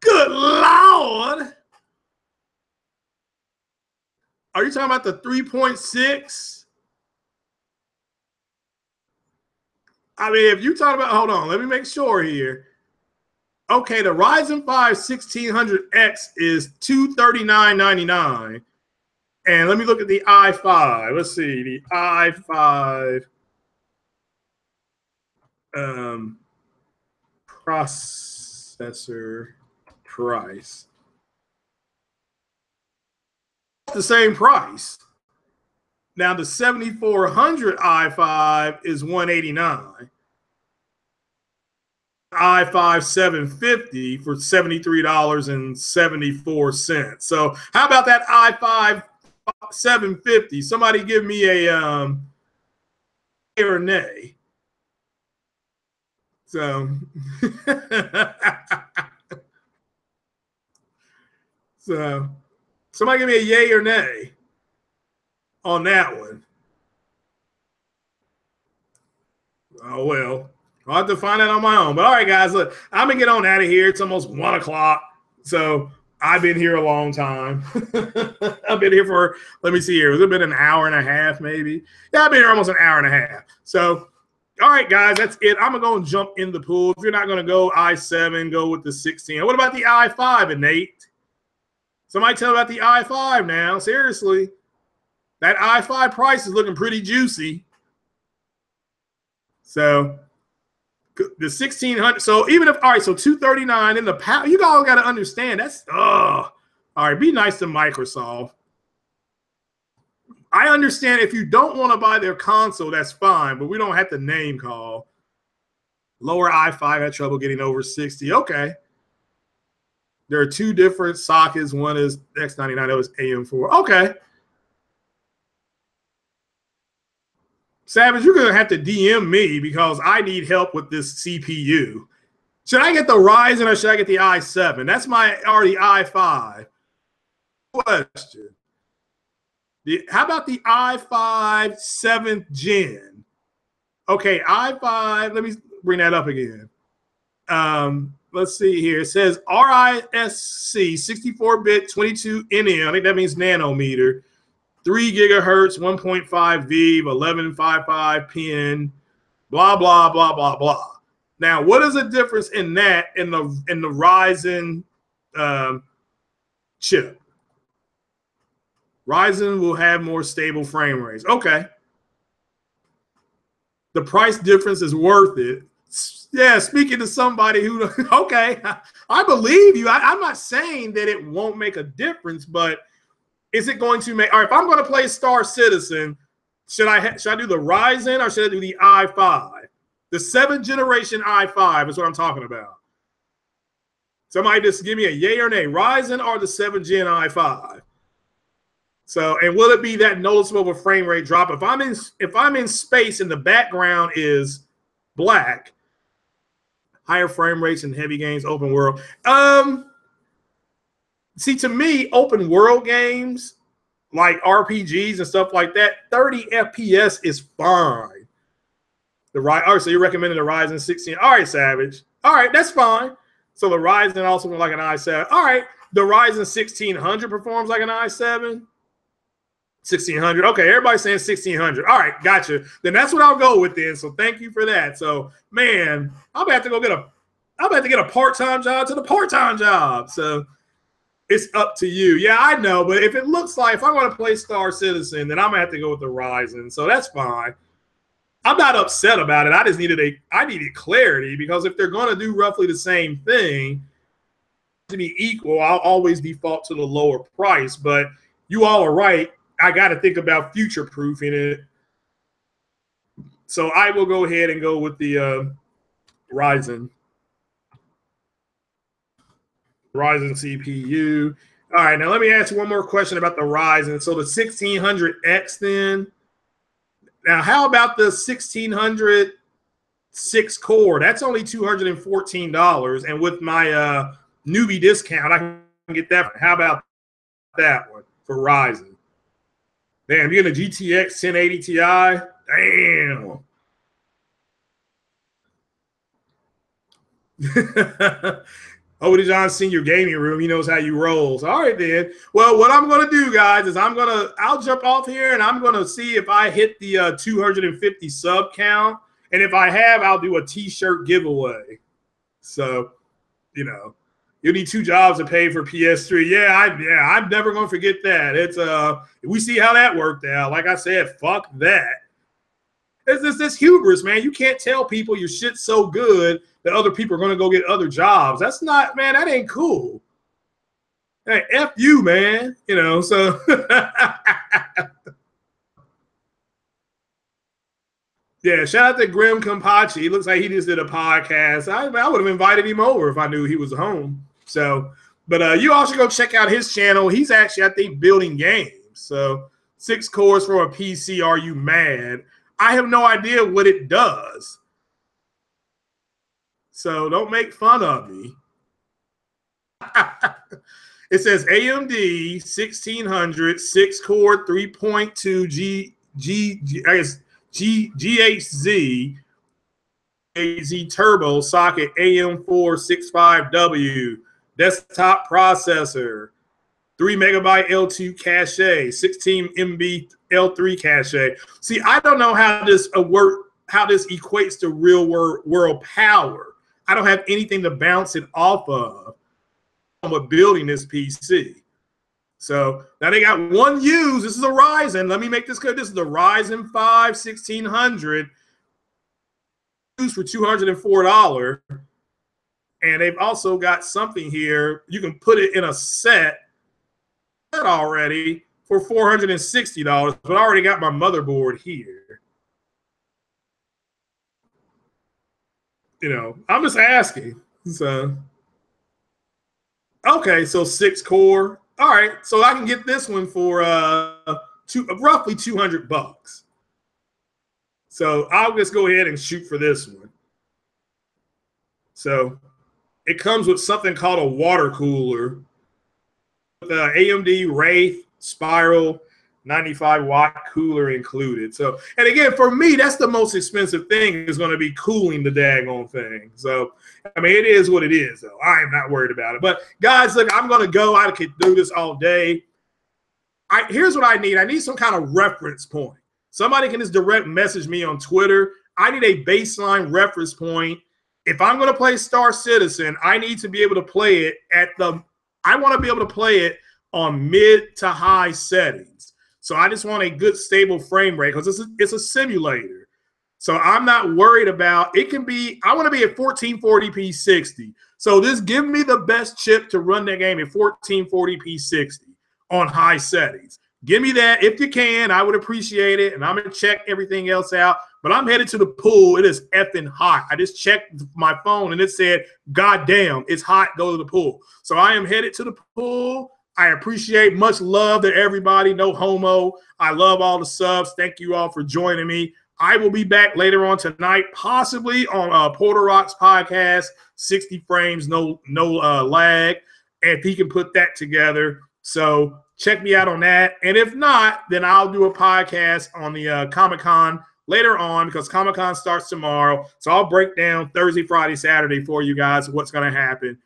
Good Lord. Are you talking about the 3.6? I mean, if you talk about, hold on, let me make sure here. Okay, the Ryzen 5 1600X is $239.99. And let me look at the i5. Let's see, the i5 processor price. The same price. Now the 7400 i5 is $189. i5 750 for $73.74. So how about that i5 750? Somebody give me a yay or nay. So so somebody give me a yay or nay on that one. Oh, well, I'll have to find out on my own. But all right, guys, look, I'm going to get on out of here. It's almost 1 o'clock. So I've been here a long time. I've been here for, let me see here. Has it been an hour and a half, maybe? Yeah, I've been here almost an hour and a half. So, all right, guys, that's it. I'm going to go and jump in the pool. If you're not going to go i7, go with the 16. What about the i5, Nate? Somebody tell about the i5 now. Seriously. That i5 price is looking pretty juicy. So the 1600. So even if, all right, so 239 in the power, you all got to understand that's, all right, be nice to Microsoft. I understand if you don't want to buy their console, that's fine, but we don't have to name call. Lower i5 had trouble getting over 60. Okay. There are two different sockets. One is X99, that was AM4. Okay. Savage, you're going to have to DM me because I need help with this CPU. Should I get the Ryzen or should I get the i7? That's my already i5. Question. How about the i5 7th gen? Okay, i5, let me bring that up again. Let's see here. It says RISC 64-bit 22 nm. I think that means nanometer. 3 gigahertz, 1.5 V, 1155 pin, blah, blah, blah, blah, blah. Now, what is the difference in that in the Ryzen chip? Ryzen will have more stable frame rates. Okay. The price difference is worth it. Yeah, speaking to somebody who, okay, I believe you. I'm not saying that it won't make a difference, but is it going to make, all right, if I'm going to play Star Citizen, should I do the Ryzen or should I do the i5? The 7th generation i5 is what I'm talking about. Somebody just give me a yay or nay, Ryzen or the 7th gen i5. So, and will it be that noticeable of a frame rate drop? If I'm in space and the background is black, higher frame rates and heavy games, open world. See, to me, open world games like RPGs and stuff like that, 30 FPS is fine. All right, so you're recommending the Ryzen 16. All right, Savage. All right, that's fine. So the Ryzen also like an i7. All right, the Ryzen 1600 performs like an i7. 1600. Okay, everybody's saying 1600. All right, gotcha. Then that's what I'll go with then. So thank you for that. So man, I'm about to go get a part-time job to the part-time job. So it's up to you. Yeah, I know, but if it looks like if I want to play Star Citizen, then I'm gonna have to go with the Ryzen. So that's fine. I'm not upset about it. I just needed clarity, because if they're gonna do roughly the same thing to be equal, I'll always default to the lower price. But you all are right. I got to think about future-proofing it. So I will go ahead and go with the Ryzen CPU. All right, now let me ask you one more question about the Ryzen. So the 1600X then. Now, how about the 1600 6-core? That's only $214. And with my newbie discount, I can get that. How about that one for Ryzen? Damn, you're getting a GTX 1080 Ti? Damn. Odie John Senior Gaming Room. He knows how you roll. So, all right, then. Well, what I'm going to do, guys, is I'll jump off here, and I'm going to see if I hit the 250 sub count. And if I have, I'll do a T-shirt giveaway. So, you know, you need 2 jobs to pay for PS3. Yeah, I'm never going to forget that. It's we see how that worked out. Like I said, fuck that. It's this hubris, man. You can't tell people your shit's so good that other people are going to go get other jobs. That's not, man, that ain't cool. Hey, F you, man. You know, so. Yeah, shout out to Grim Kampachi. He looks like he just did a podcast. I would have invited him over if I knew he was home. So, but you all should go check out his channel. He's actually, I think, building games. So 6 cores for a PC. Are you mad? I have no idea what it does. So don't make fun of me. It says AMD 1600 6-core 3.2 GHZ AZ Turbo socket AM465W desktop processor, 3 megabyte L2 cache, 16 MB L3 cache. See, I don't know how this equates to real world power. I don't have anything to bounce it off of when building this PC. So now they got one used. This is a Ryzen. Let me make this good. This is the Ryzen 5 1600 used for $204. And they've also got something here. You can put it in a set already for $460. But I already got my motherboard here. You know, I'm just asking. So, okay, so 6-core. All right, so I can get this one for roughly $200. So I'll just go ahead and shoot for this one. So it comes with something called a water cooler with the AMD Wraith Spiral 95-watt cooler included. So, and again, for me, that's the most expensive thing is going to be cooling the daggone thing. So, I mean, it is what it is, though. I am not worried about it. But, guys, look, I'm going to go. I could do this all day. Here's what I need. I need some kind of reference point. Somebody can just direct message me on Twitter. I need a baseline reference point. If I'm going to play Star Citizen, I need to be able to play it I want to be able to play it on mid to high settings. So I just want a good stable frame rate because it's a simulator. So I'm not worried about it. I want to be at 1440p 60. So just give me the best chip to run that game at 1440p 60 on high settings. Give me that if you can. I would appreciate it. And I'm going to check everything else out. But I'm headed to the pool. It is effing hot. I just checked my phone and it said, God damn, it's hot. Go to the pool. So I am headed to the pool. I appreciate much love to everybody. No homo. I love all the subs. Thank you all for joining me. I will be back later on tonight, possibly on Porter Rock's podcast, 60 frames, no lag, if he can put that together. So check me out on that. And if not, then I'll do a podcast on the Comic-Con later on because Comic-Con starts tomorrow. So I'll break down Thursday, Friday, Saturday for you guys what's going to happen.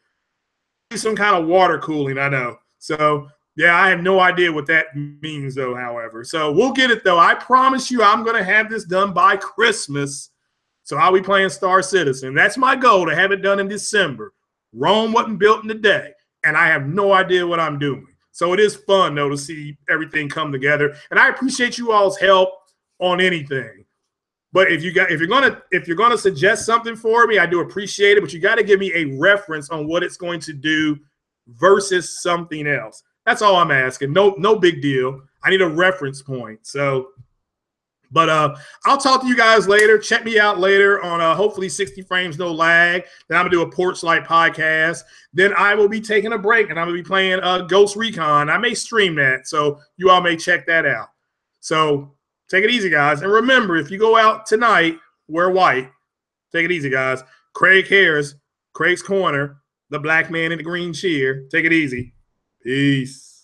Some kind of water cooling, I know. So Yeah, I have no idea what that means, though, however. So we'll get it, though. I promise you I'm going to have this done by Christmas. So I'll be playing Star Citizen. That's my goal, to have it done in December. Rome wasn't built in a day, and I have no idea what I'm doing. So it is fun, though, to see everything come together. And I appreciate you all's help on anything. But if you're gonna suggest something for me, I do appreciate it. But you got to give me a reference on what it's going to do versus something else. That's all I'm asking. No big deal. I need a reference point. So, but I'll talk to you guys later. Check me out later on hopefully 60 frames no lag. Then I'm gonna do a Porch Light podcast. Then I will be taking a break and I'm gonna be playing Ghost Recon. I may stream that, so you all may check that out. So take it easy, guys. And remember, if you go out tonight, wear white. Take it easy, guys. Craig Harris, Craig's Corner, the black man in the green cheer. Take it easy. Peace.